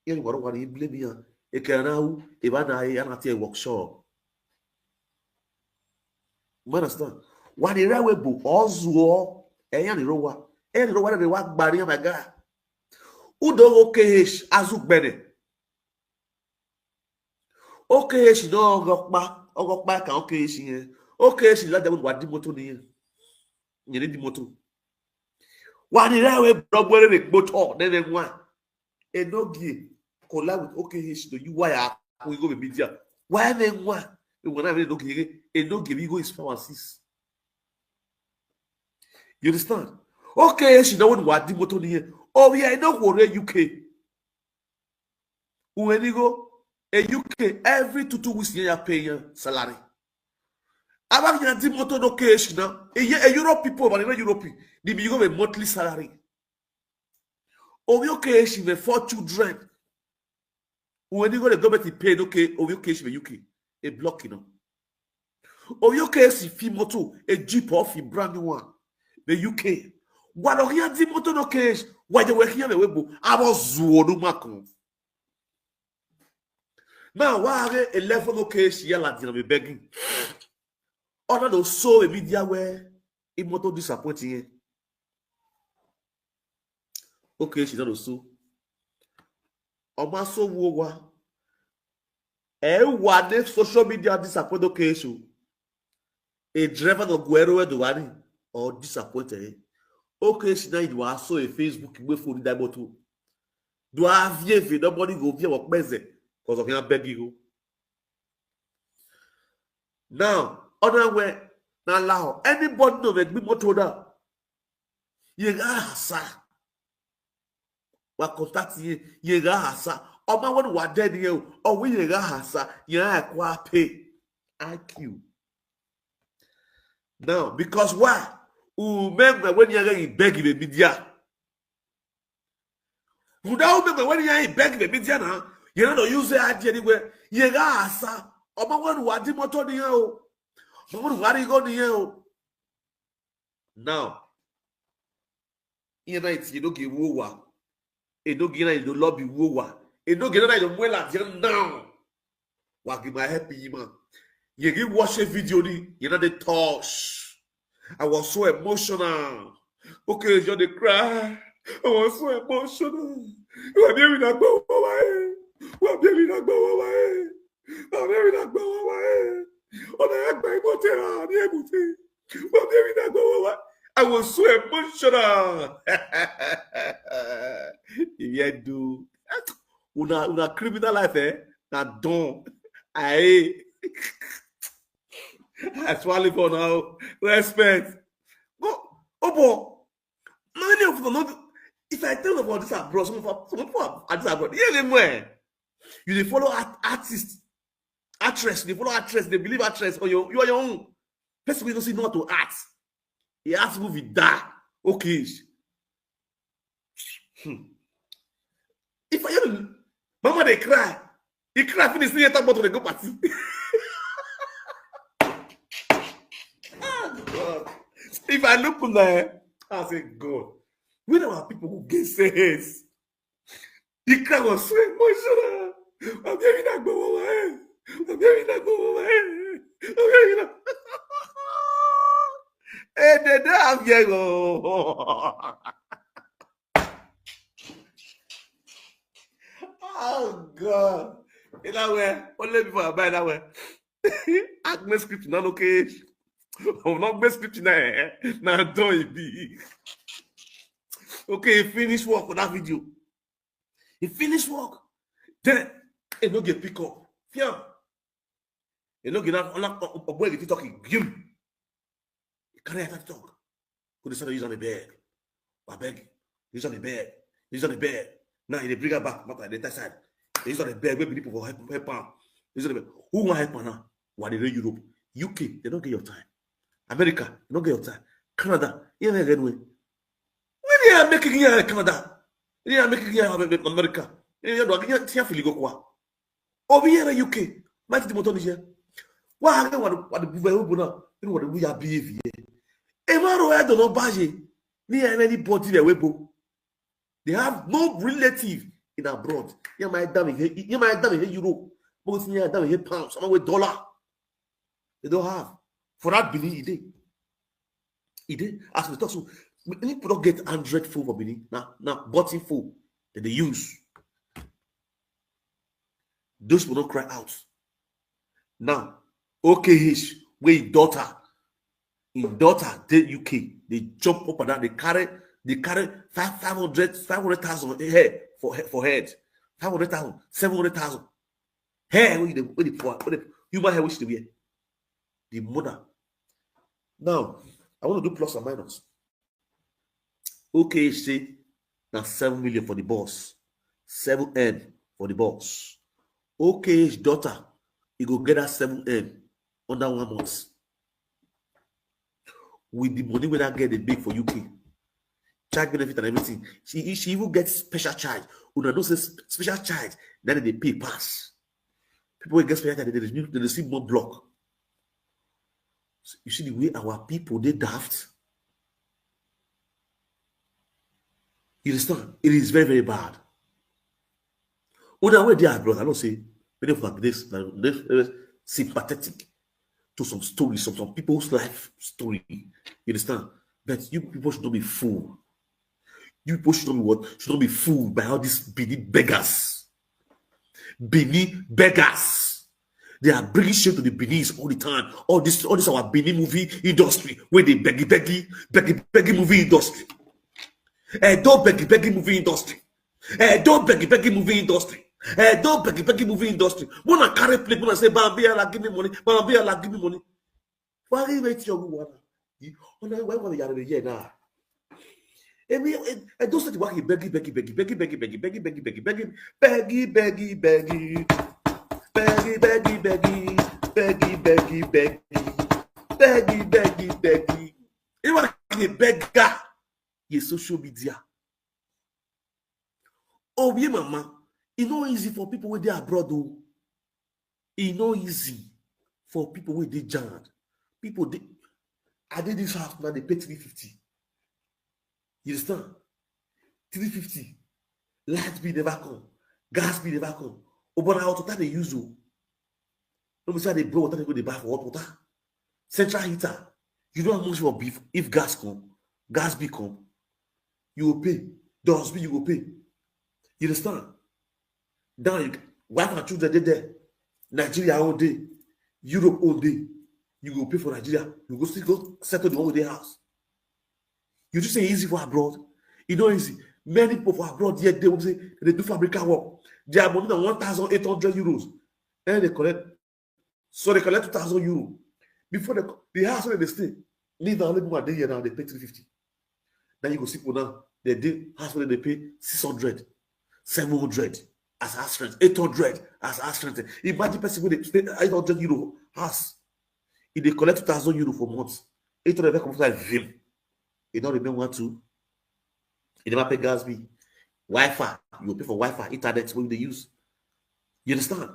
believe me. You can now even a workshop. You understand? When the railway book also, and the rowa they work barrier my guy. Who don't okay azuk bene. Okay, she don't go back. Okay, she let them what the motor near. You need the motor. One railway brother with motor, then one. Enogie collab with okay, she do you why we go with media. Why then one? When I really enogie we go is pharmacies. You understand? Okay, she don't what the motor near. Oh, yeah, I know what UK. When you go. A UK every 2 weeks you are paying salary. About the motor occasion now. A Europe people, but in Europe, they go a monthly salary. okay, she have 4 children. When you go the government paid, okay, okay, she UK. A block, you know. Okay, she fee moto, a Jeep off a brand new one. The UK. What are you doing moto no case? Why they were here the webo? I was Zuodu Macon. Now, why are 11 occasions yelling at me begging? Other those so a media where a moto disappointing. Okay, she's not so. Omaso wowa. One social media disappoint occasion. A driver no guero do any or disappointed. Okay, she now you are so a Facebook way for the moto. Do I have if nobody go via work busy because of your begging? Now, other way, now allow anybody know that me motor da. You sa. Wa contact ye sa. Oma one wa dead you or we sa. Ya kwa pay IQ. Now, because why? Remember when you're begging the media. You don't remember when you're begging the media now. You don't use the idea anywhere. You got Oma one wa di motor the yo. What are you going to hear? Now, you don't give wowa. You don't get the lobby wowa. You don't get the well at you now. What give my happy man? You give watch a video, you know the touch. I was so emotional. Okay, you're the cry. I was so emotional. You are very not go away. You are very not go away. You are very not go away. I was so emotional. Yeah, do una criminal life, eh? Now don't I swallow for now. Respect. Go, oh boy. Many of them not. If I tell about this abroad, some people are this abroad. Yeah, them where you follow artists. Actress, they follow actress, they believe actress, or you are your own. First we don't see not to act. He has movie that. Okay. If I hear Mama they cry. He cry finish the talk about to go party. God. If I look on there, I say, God, we don't have people who get sense. He cry was so emotional. I'm hearing that go away. I'm hearing that go away. I'm hearing that. Hey, they don't have yet. Oh, God. In that way, only before I buy that way. I make script not okay. I'm not make script now. Now don't be. Okay, finish work on that video. He finish work. Then he no get pick up. Fiam. He no get a boy get talking. Gim. He can't have talk. Who decided to use on the bed? I beg. Use on the bed. Use on the bed. Now he bring her back. Not at the side. They use on the bed. Where people for help him. Use on the bed. Who want help now? Why they Europe? UK, they don't get your time. America, they don't get your time. Canada, you never get away. When they are making here Canada, they are making here America. They are doing here Filigo kwa. Over here in UK, might the motor here. Why I what the people now? You know what we are behaving. Emaro I don't know baje. Near anybody there webo. They have no relative in abroad. You might damn it Europe. Most near damn it pounds. Some with dollar. They don't have. For that Benin, it did. As we talk, so many people don't get 100 full for Benin. Now, bottom full that they use. Those will not cry out. Now, OKH, where in daughter, the UK, they jump up and down. They carry 500,000 hair for head. 500,000, 700,000 hair. Where the human hair wish to wear. The mother. Now, I want to do plus and minus. Okay, say now 7 million for the boss, 7M for the boss. Okay, daughter, you go get that 7M under 1 month. With the money when I get the big for UK. child benefit and everything. She even gets special charge. Una don't say special charge, then they pay pass. People get special charge, they receive more block. So you see the way our people they daft. You understand? It is very, very bad. Una way they are abroad, I don't say many of like this sympathetic to some stories, some people's life story. You understand? But you people should not be fooled. You people should not be what? Should not be fooled by all these Benin beggars. Benin beggars. They are bringing shame to the Beninese all the time. All this our Benin movie industry, where they beggy movie industry. Don't beggy movie industry. Don't beggy movie industry. Don't beggy movie industry. When I carry plate, when I say, Bambia, like give me money, Bambia, like give me money. Why are you waiting your water? Why are you here now? I don't say why he beggy. You want to beggar? Your social media. Oh, yeah, mama. It's not easy for people when they are abroad. It's not easy for people when they jammed. People, I did this house now, they pay 350. You understand? 350. Light bill never come. Gas bill never come. Oh, but now they use you. Let me say they blow water, they go they buy for hot water. Central heater. You don't have much for beef. If gas come, gas bill come, you will pay. Dust bill, you will pay. You understand? Now, wife and children, they there. Nigeria all day. Europe all day. You go pay for Nigeria. You go still go settle the one with their house. You just say easy for abroad. It's not easy. Many people for abroad, yet they will say they do fabrica work. They are more than 1,800 euros. And they collect. So they collect 2,000 euros. Before the house where they stay, leave the only one day here now, they pay 350. Then you go see people now, they do house where they pay 600, 700 as house rent, 800 as house rent. Imagine person when they pay 800 euro house. If they collect 2,000 euro for months, 800 comes like vim. You don't remember what to. You never pay gas bill. Wi-Fi. You will pay for Wi-Fi, internet when they use. You understand?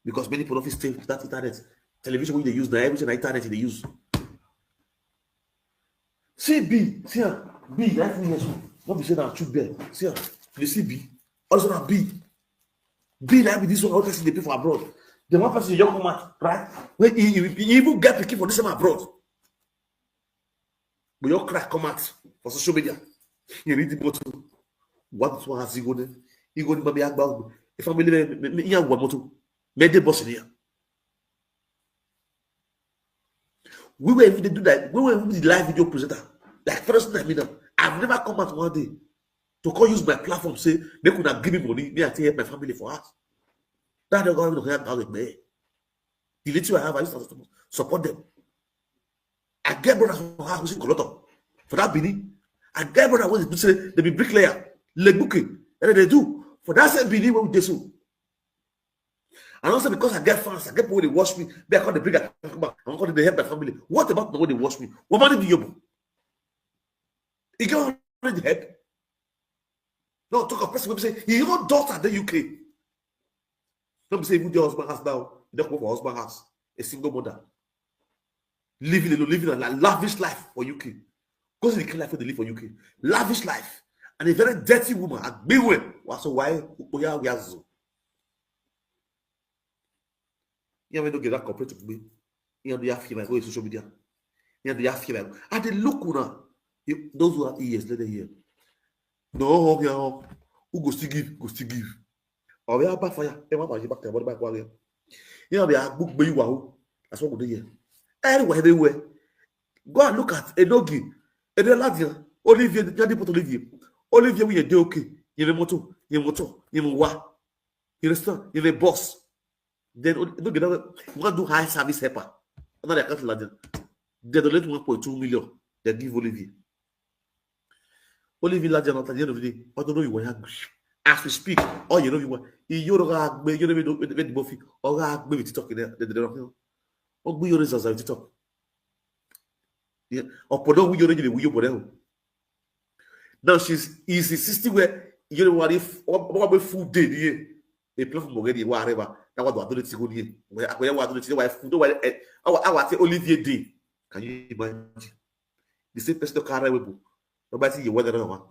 Because many people don't stay with that internet. Television when they use, now everything on internet they use. See B. See B. That's years. What we say now, shoot there. See you see B. Also now B. B that be this one, all person they pay for abroad. The one person you come out, right? When you even get picking for this time abroad. But your crack come out for social media. You read the bottle. What one has he go there? He go to Baby Agba. If I'm believing me, one motto. Made the boss in here. We were even do that. We were even the live video presenter. Like first time, I've never come out one day to call use my platform. Say they could have given me money. Me, I take my family for us. That they're going to help with me. The little I have, I used to support them. I get brother from her who's in Coloto for that Bini. I get brother who say they be bricklayer, leg booking, and they do for that same Bini what they do. And also because I get fans, I get people they watch me. They call the brigade. I'm calling they help my family. What about the way they watch me? What money do you? You get already the help. No, talk of person. Say he even daughter at the UK. Don't say even the husband house now. You don't go for husband house. A single mother. Living a lavish life for UK. Because the life they live for UK. Lavish life. And a very dirty woman. A big way. So why? We are so. You never get that cooperative me. You know, they have like go social media. You know, they have like. And they look now. Those who are years later here. No, who go still give? Go still give. Or we are back fire. Everyone back there. What back one? You know, they are book by you. That's what we do here. Everywhere. Go and look at enogie. And then Ladia, Olivier, the Jadi put Olivier. Olivier, we are do okay. You're a moto, you're wa. You understand? You're a boss. Then don't get out. You want to do high service helper. Another account Ladia. They donate 1.2 million. They give Olivier. Olivier Ladia, not at the end of the day. I don't know you were angry. As we speak, oh, you know you want. You don't know, you know, with Buffy, or maybe TikTok in there. They don't know. Oh, we always have TikTok. Yeah, or put on we already we you put Now is insisting where you know what if what food day here. They play from already whatever. That what do it go here. Where what do it why food I say Olivier Day. Can you imagine? The same person to carry with you. Nobody you weather one.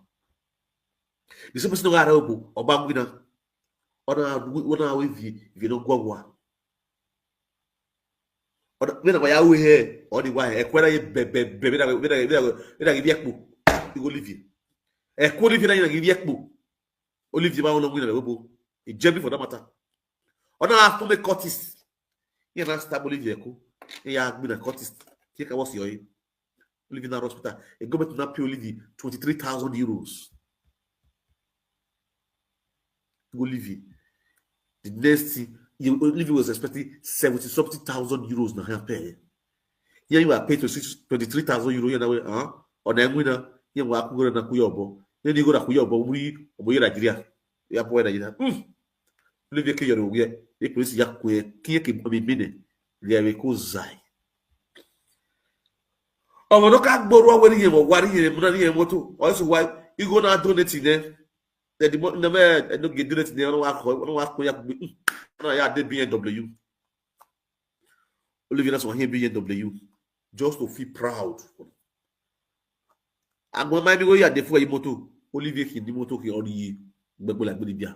The same person to carry with you. Obamwina. Ona with you don't go one. When I are here, or the why, a quarter baby, you go live you. A quarter if you give Yakbu. Olivier Baon winner, a jumping for the matter. On our former Curtis, you are not stable vehicle. You have been a Curtis. Take a what's your living in a hospital. A government not pay Olivier 23,000 euros. Go Olivier. The next thing, Olivier was expecting 70-something thousand euros now have pay. Here you are paid 23,000 euros, huh? On a winner, you are going to Kuyobo. Then you go to Kuyobo, we Nigeria. You are boy Nigeria. Olivier Kayoro, the police Yakwe, Kiyaki, Mine, Riaco Zai. Oh, no, can't borrow when you were worrying money and moto. Also, why you go now donating there? The never don't get donated there. No, I did BMW. Olivier, that's why he BMW. Just to feel proud. I'm going to go here before you moto. Olivier, he moto, he only Bebo like Bolivia.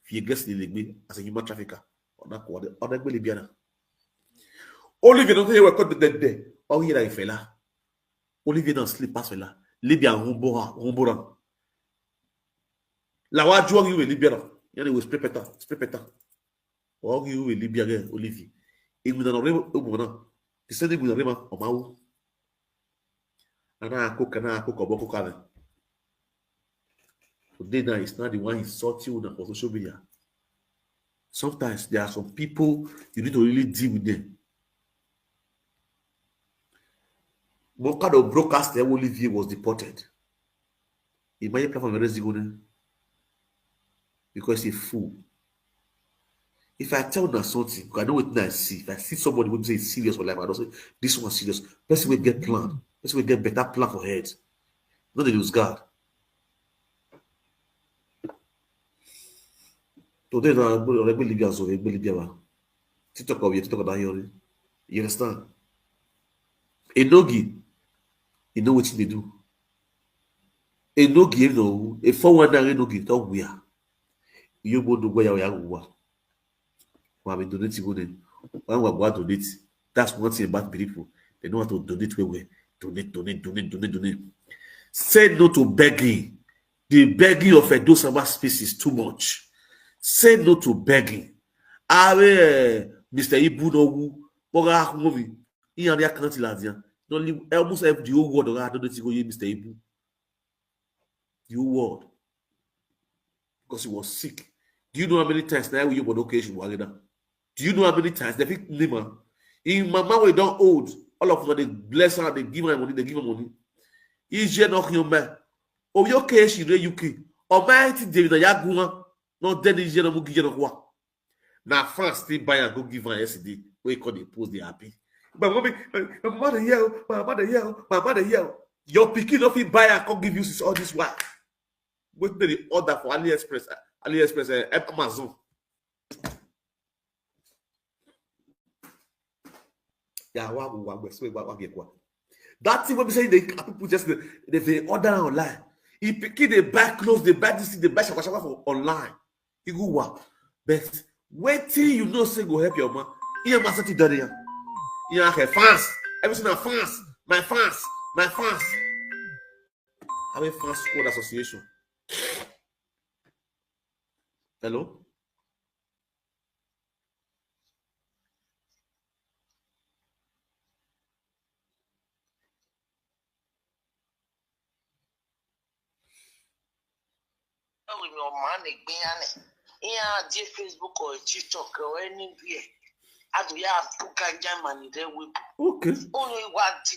If you guess the leg as a human trafficker, on that quarter, on that Bolivia. Olivier, don't hear what cut the dead day. Oh, here I fella. Olivier don't sleep past fella. Libya, Humbora. La wa jouer you Libya. Il y a des spépéta. Oh, you will Libya, Olivier. Et vous n'en aurez au moment. Et c'est vous n'aurez pas au Mao. Ana cook, or Boko. Today now is not the one he sought you on social media. Sometimes there are some people you need to really deal with them. What kind of broadcaster Olivier was deported? He might play from the because he's a fool. If I tell them something, I know what I see. If I see somebody who say it's serious for life, I don't say this one's serious. Person will get plan. Person will get better plan for heads. Not they lose God. Today, Libya. You understand? Enogie, you know what they do. Enogie, you know, a 419 enogie, don't we are. You go to where you are. When we donate, you go then. When we go to donate, that's one thing about people. They know how to donate where we donate. Say no to begging. The begging of those of space is too much. Say no to begging. Mr. Ibu no Boga movie. He and their country ladia. Don't almost have the whole world around the go Mr. Ibu. The whole world. Because he was sick. Do you know how many times now you on occasion? Do you know how many times they think Lima? In Mama we don't old. All of them they bless her, they give her money, they give her money. Is je noch your man? Oh, your case in the UK. Oh, mighty David Yaguma. No, then is je no give you what? Now, France still buy and go give her yesterday. We call the post, they happy. But my mother yell. Your picking of it buy and come give you all this while. Wait till the order for AliExpress, Amazon. Yeah, that thing when we say people just they order online. He picking the buy clothes, they buy this, they buy shaka for online. You go what? But wait till you know say go help your man. You must sit down here. You have fans. Everything are fans. My fans. I'm a fans squad association. Hello? With your money, yeah, Facebook or TikTok or anywhere. I do have to get money there with Okay. only what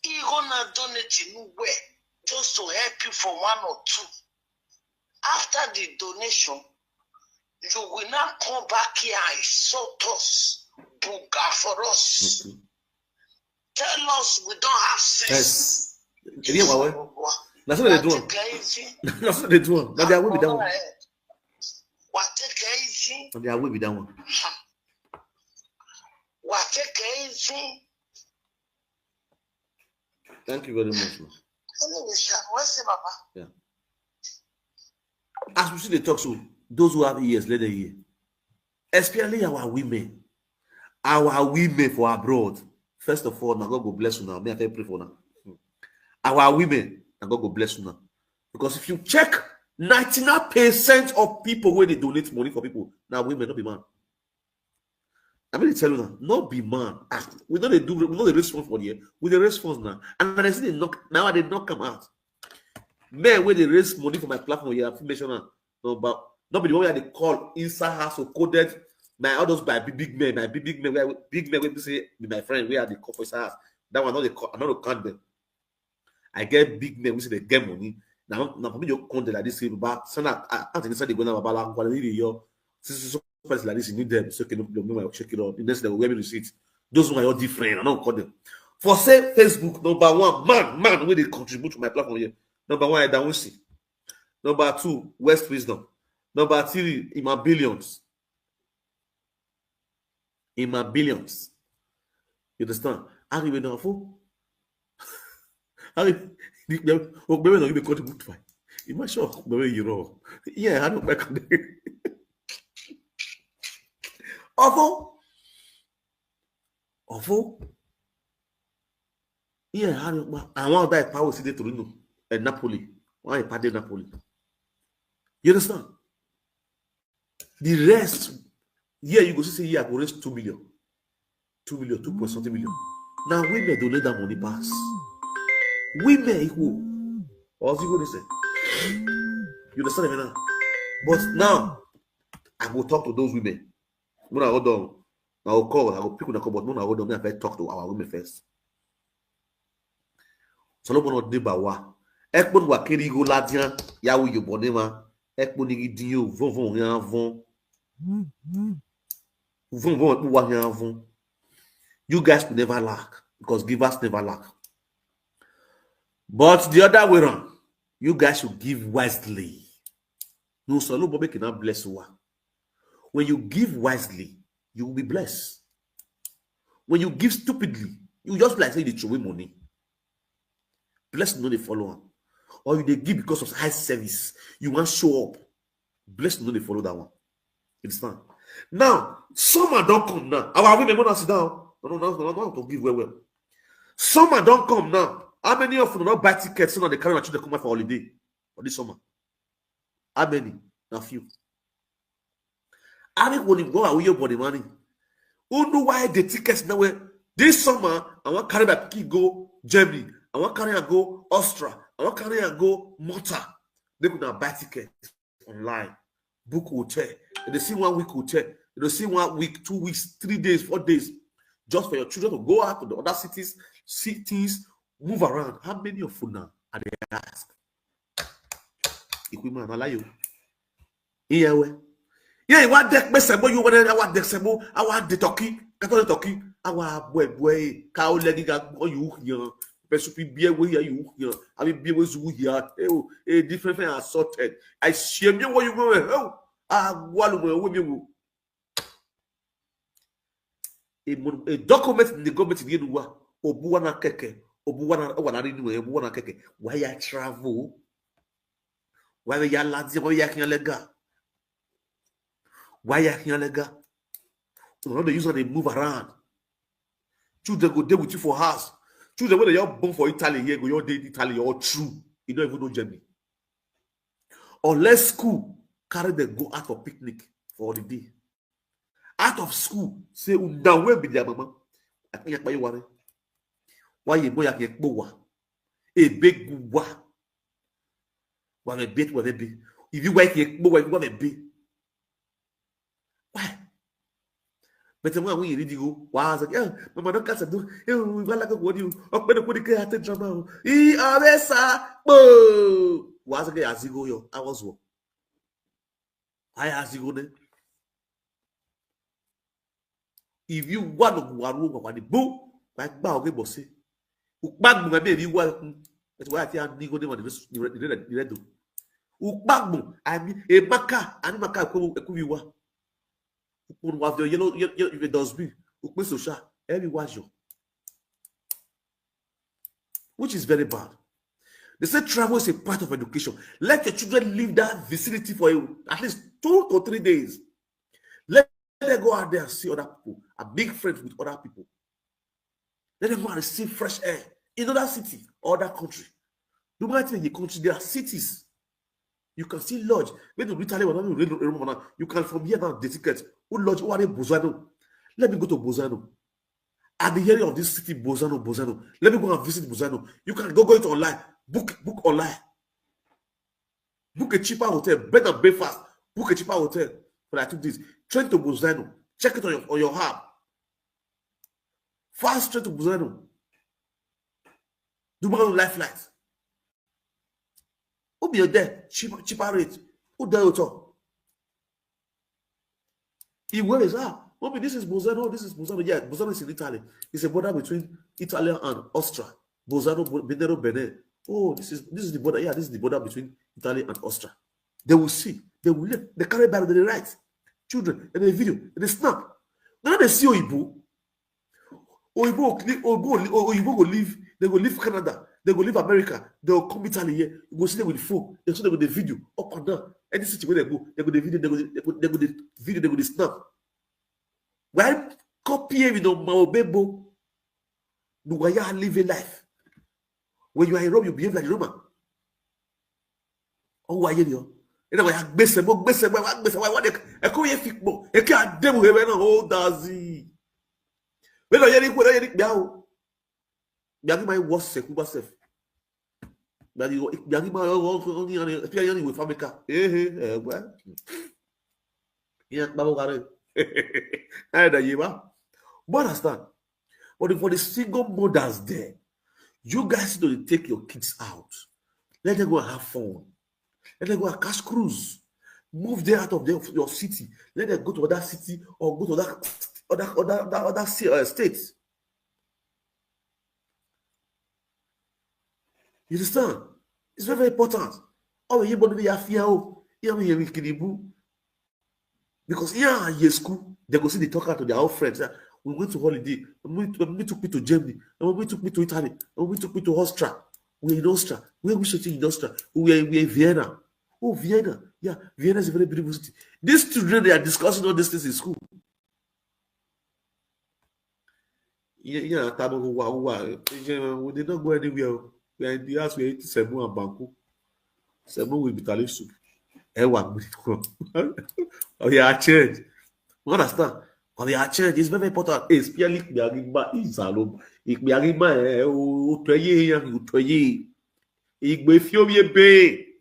you gonna donate anywhere just to help you for 1 or 2. After the donation, you will not come back here and insult us, booger for us. Okay. tell us we don't have sense. Yes. That's what they do. That's what they do. But they will be that one. What take easy? And they will be that one. What take easy? Thank you very much, man. Yeah. As we see the talk, so those who have ears, let them hear. Especially our women for abroad. First of all, now God will bless you now. May I pray for now. Our women, and God will bless you now. Because if you check 99% of people when they donate money for people, now women not be man. I'm going to tell you now, not be man. We know they do, we know the response for the year. With the response now. And I see they knock, now they not come out. Men when they raise money for my platform, you have to mention that. No, but not be the one where they call inside house or coded. My others by big men, where we say my friend, where they call for his house. That one not they call, I not count them. I get big men, we say they get money. Now for me, you count like this, but so now I think they go now about like person like this, you need them. So can you check it out? The next day, we receipt. Those who are all different, I don't call them. For say Facebook, number one, man, where they contribute to my platform here. Number one, Idahosa. Number two, West Wisdom. Number three, in my billions. You understand? How do you know for? How do you not even contribute to it? You might show maybe you know. Yeah, I don't back on it. Awful. Yeah, I want that power city to Torino and Napoli. Why I pardon Napoli? You understand? The rest, yeah, you go see, yeah, I go raise 2 million, 2 point something million. Now women donate that money pass. Women equal. Or you go to say, you understand me now? But now I will talk to those women. When I hold on, I will call, I will pick on the call, but when I hold on, I will talk to our women first. So no one deba wa. Ekpon wa keri go ladian, ya wu yo bonema. Ekpon ni dinyo von yan von. Von wa yan von. You guys will never lack because givers never lack. But the other way around, you guys should give wisely. No, so nobody cannot bless you. When you give wisely, you will be blessed. When you give stupidly, you just like say they throw away money. Blessed no they follow on. Or you they give because of high service. You want to show up. Blessed no they follow that one. Understand? Now, summer don't come now. Our women want to sit down. No, to give well. Summer don't come now. How many of you not buy tickets so they carry my children come out for holiday for this summer? How many? A few. I mean, when you go away your body money, who know why the tickets now? This summer, I want to carry my kid go Germany. I want to carry and go Austria. I want to carry and go Malta. They could now buy tickets online, book hotel. They see 1 week hotel. They see 1 week, 2 weeks, 3 days, 4 days, just for your children to go out to the other cities, see things, move around. How many of you now are they ask? Equipment, I like you. Yeah, well. Yeah, what deck mesebo you want to what deck sebo? I want the turkey, the turkey. I want boy, cow leggy got you here. Pesupi beer way you. I mean, beer was here. A different thing assorted. I shame you where you go. One with you. A document in the government in Yenua, Obuana Keke, Obuana Keke. Why I travel? Why you lads, why you can lega? Why you can lega? No, the user they move around. Children go there with you for house. Children whether you're born for Italy here, go your day Italy, you're true. You don't even know Germany. Unless school carry them go out for picnic for the day. Out of school, say down where be their mama. I think you worry. Why you boy a boa? A big wa. One a bit what they be. If you wake a boy, you want a be. Why? But the one we read you was like, yeah, Mama don't catch a do. You like what you up better put the cat drama. E Aresa. Was again as you go, yo. I was one. I ask you go. If you want to go on the boo, Like Bao Bossy. Ukbagbu, I may be welcome. That's why I think Nigo the red. Ukbagbu, I mean, a Maka, and Maka, Kuviwa. Ukun was the yellow, if it does be, Ukmisosha, every was you. Which is very bad. They say travel is a part of education. Let your children leave that vicinity for at least 2 to 3 days. Let them go out there and see other people, and make friends with other people. Let them go and receive fresh air in other city or other country. No matter in the country, there are cities. You can see lodge. When you Italy, you can from here now the ticket. Who lodge? Who are they? Bozano. Let me go to Bozano. At the area of this city, Bozano. Let me go and visit Bozano. You can go it online. Book online. Book a cheaper hotel. Bed and breakfast. Book a cheaper hotel for like 2 days. Train to Bozano. Check it on your app. Fast straight to Bozano. Do my life flights. Who be there? Cheaper rate. Who there you talk? He wears this is Bozano. This is Bozano. Yeah, Bozano is in Italy. It's a border between Italy and Austria. Bozano, Benin. Oh, this is the border. Yeah, this is the border between Italy and Austria. They will see. They will live. They carry Bible. They write. Children and the video and they snap. Now they see Oyibo. Oyibo go live. They go leave Canada. They go leave America. They will come Italy here. You go see them with the phone. They see them with the video up and down. Any city where they go the video. They go the video. They go the snap. Why copy with no Maobebo? No, why you live a life? When you are in Rome, you behave like a Roman. Oh, why you? And I have gbese. Why I call you fikbo? I can't demo heaven. Oh, does he? When I hear it now, Yagi my worst sekuba self. Yagi my only with Famika. Well, yeah, Babogare. I understand. But for the single mothers there, you guys need to take your kids out. Let them go and have fun. Let them go and catch cruise. Move them out of your city. Let them go to other city or go to other states. You understand? It's very, very important. Oh, you want to be a fiao. Because here in school, they go see the talker to their old friends. We went to holiday. We took me to Germany. And we took me to Italy. And we took me to Austria. We're in Austria. Where we should in Austria? We're in Vienna. Oh, Vienna. Yeah, Vienna is a very beautiful city. These children, they are discussing all these things in school. Yeah, we did not go anywhere. We are in the house. We are eating Semu and Banku. Semu with bitter leaf soup. Oh, yeah, change. You understand? Oh, yeah, change. It's very important. It's purely Biagima. It's Salom. It's Biagima.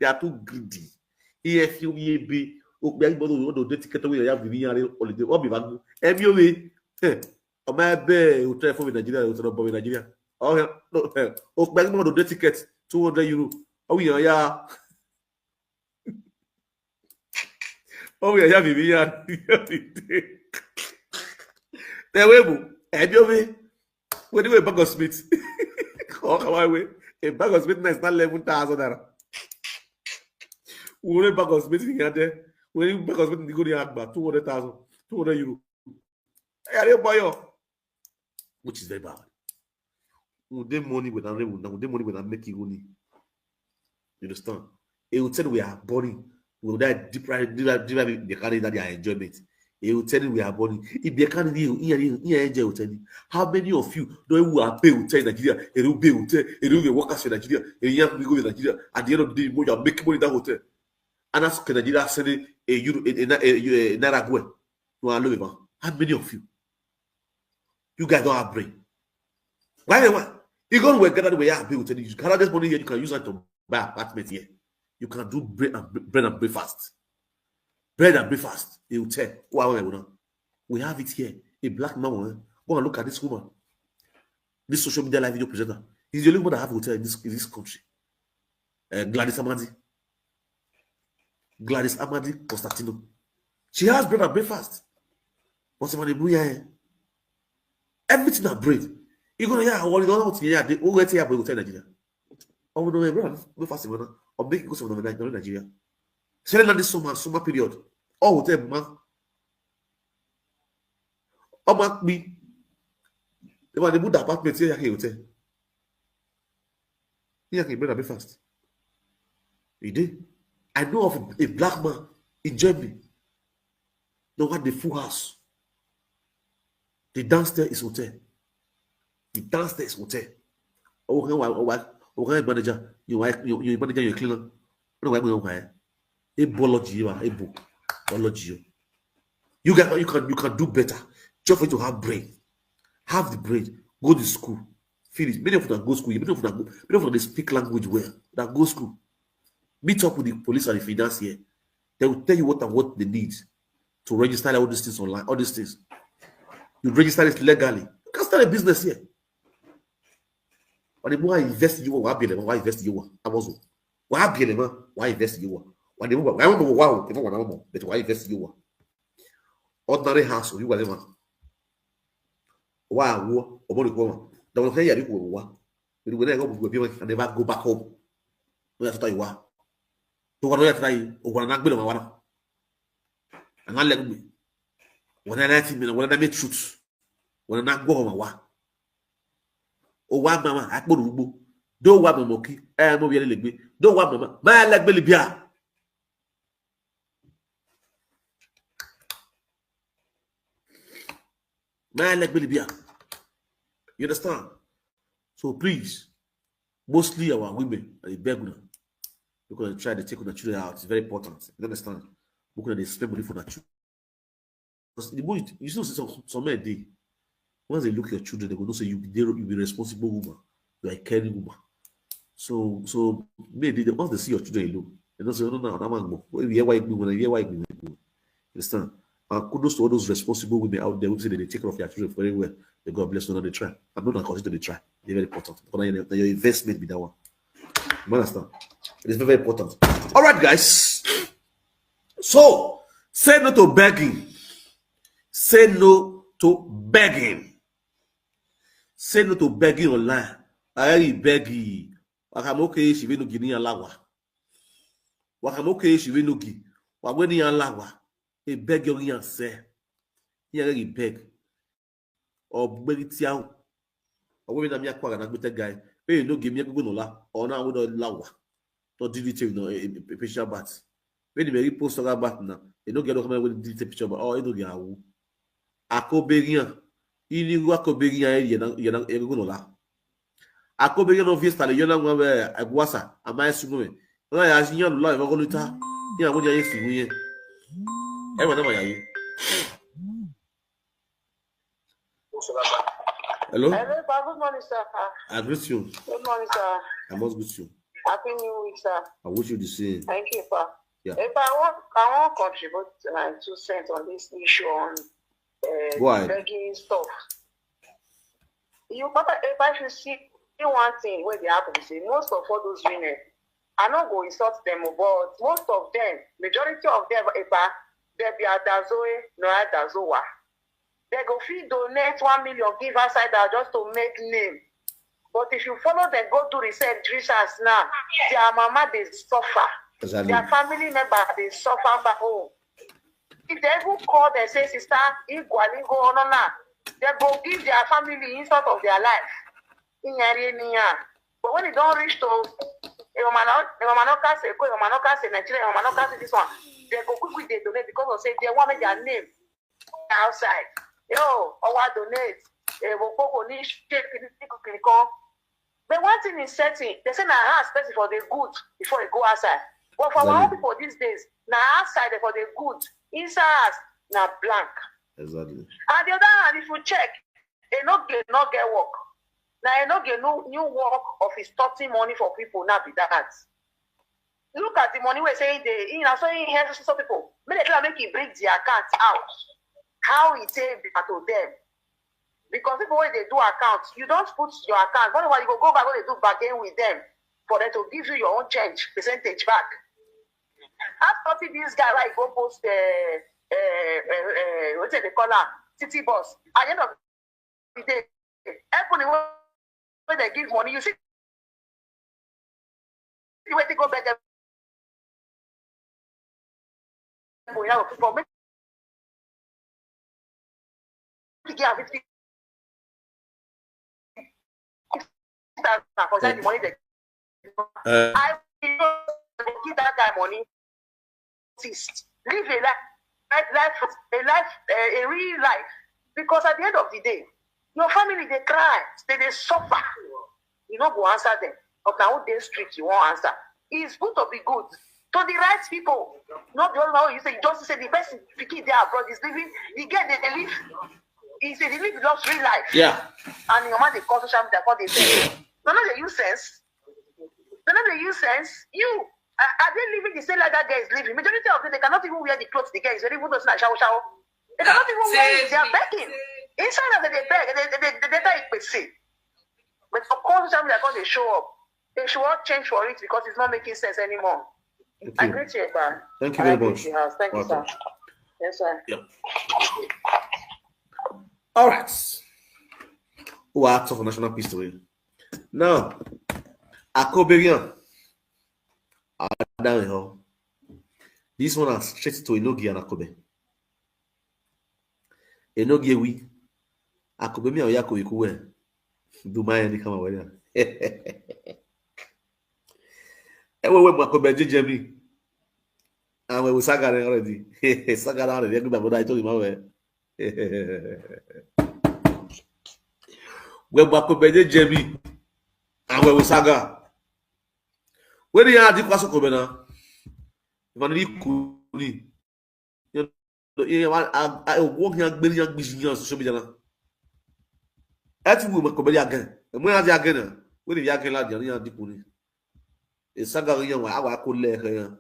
They are too greedy. If you be, oh, my baby, you try for Nigeria, you try for Nigeria. Oh, no, oh, back on the ticket, 200 euro. Oh, yeah. Oh, yeah, Vivian. There we go. When you were Bag of Smith. Oh, come away. A Bag of Smith is not 11,000. We Bag of Smith there. When you Bag of Smith, you go to about 200,000, 200 euro. Which is very bad. We money with making money. You understand? It will tell you we are burning. We will deprive the carry that they are enjoyment. It will tell you we are burning. If they can't enjoy, how many of you know who are pay hotel in Nigeria? It will be hotel, it will be workers in Nigeria, and young people in Nigeria. At the end of the day, you are making money in that hotel. And that's Nigeria sending a euro in Nicaragua. How many of you? You guys don't have brain. Why? You go to work, gather the way you have hotel. You gather this money here, you can use it to buy apartment here. You can do bread and breakfast. Bread and breakfast. They will tell. We have it here. A black man. Go and look at this woman. This social media live video presenter. He's the only one that have a hotel in this country. Gladys Amadi Constantino. She has bread and breakfast. What's the money? Everything are bread. You go yeah, what you don't know yeah, they all get here go to Nigeria. Oh no, we fast one or make go some Nigeria. Say na this summer period. Oh, hotel man. Oh man me. They want to put the apartment here hotel. Here can bring a fast. You did. I know of a black man in Germany. They want the full house. The downstairs is hotel. The downstairs is hotel. Okay, manager. You manager your cleaner. No, I'm going a biology, a book. Biology. You can do better. Just for you to have brain. Have the brain. Go to school. Finish. Many of them go school. Many of them they speak language well. That go school. Meet up with the police and the finance here. They will tell you what they need to register all these things online. All these things. You register it legally. You can start a business here. But the more I invest you, why invest you? I was why invest you? But why invest you? Ordinary house, you whatever. Wow, the one here you and never go back home. That's what you are. To what I try, or not be one. And I let me. When I let him, when I make truth, when I not go home, oh, one mama, I put Ubu. Don't want monkey, and move your leg. Don't want mama, my leg belly beer. My leg belly beer. You understand? So please, mostly our women are beg now. Because they try to take the children out. It's very important. You understand? Because they spend money for the children. Because the boy, you see, some men they once they look at your children, they will not say you be responsible woman, you are a caring woman. So maybe once they see your children alone, they don't say, no, I'm going to understand? Kudos to all those responsible women out there who say they take care of their children very well. They God bless them and they try. I'm not consider they try. They're very important. Because your investment be that one. You understand? It is very, very important. All right, guys. So, say no to begging. Say no to begging. Say no to begging online. I beg. Wakamoke she no gini alawa. Wakamoke she no gi. Wagweni alawa. E beg your yan say. Here beg. Or beg it out. Or women am yakwa na gbete guy. Hey, no give me go no la. Or na wo do lawa. To delete no a picture bat. When the very post on bat na, you don't get no come with delete picture bat. Oh, you don't get awu. Akoberian. Ini wa akoberian ye na go no la. Akoberian no vista le yona ngwa agwasa amai sumo. Na ya jinyan lo e go luta. Ni awon je yesu yin. E wona ma yayi. Hello? Hello, good morning, sir. I greet you. Good morning, sir. I must greet you. Happy New Week, sir. I wish you the same. Thank you, sir. Yeah. If I want to contribute my 2 cents on this issue on begging stuff. If I should see one thing where they happen to say, most of all those women, I not go insult them, but most of them, majority of them, they be Adazoe, no Adazoa. They go fee donate 1 million, give outside just to make name. But if you follow them, go do research now, their mama, they suffer. Exactly. Their family member, they suffer back home. If they even call, they say, sister, they go give their family insult of their life. But when it don't reach to Nigeria, this one, they go quickly they donate because of say they want their name outside. Yo, donate. But one thing is certain, they say now ask person for the good before they go outside. But for our people these days, now outside for the good, inside now blank. Exactly. And the other hand, if you check, they not get work. Now you not get new work of extorting money for people now be that. Look at the money we're saying they so in here some people make it bring the account out. How it take to them. Because people when they do accounts, you don't put your account. Whenever you go back when they do bargain with them for them to give you your own change percentage back. After this guy like go post what's it they call her city bus. At the end of the day, Everybody when they give money, you see the way they go back. We have people make to give 50,000 for the money they I will give that guy money. Live a real life. Because at the end of the day, your family they cry, they suffer. You don't go answer them. Of now day street you won't answer. It's good to be good. To the right people. Not the other one you say just say the best picking there abroad is living, you get they live. He said they live luxury life. Yeah. And your man they call social media what they say. No, they use sense. They use sense. You are they living the same like that guy is living? Majority of them they cannot even wear the clothes the guy is wearing. Even though it's not shower. They cannot even wear it. They are begging. Inside of it, they beg. They say. But of course, social media because they show up. They should not change for it because it's not making sense anymore. I agree to you, Epa. Thank you very much. Thank you, sir. Yes, sir. Yep. All right. Who are for national peace today? Now, Akoberian. This one has straight to enogie and Akobe. Enogie we. Akobe mi oyako ikuwe. Dumaya ni kama wale. Ewe Akobe jejemi. And we sagare already. Sagare already. I told him we Akobe jejemi. And we saga. Where do you have the class of Kobena? I walk young billion business to be done. At woman Kobeli again. And when I again, where the Yakin Ladian Dipuni? A saga young, I could let her.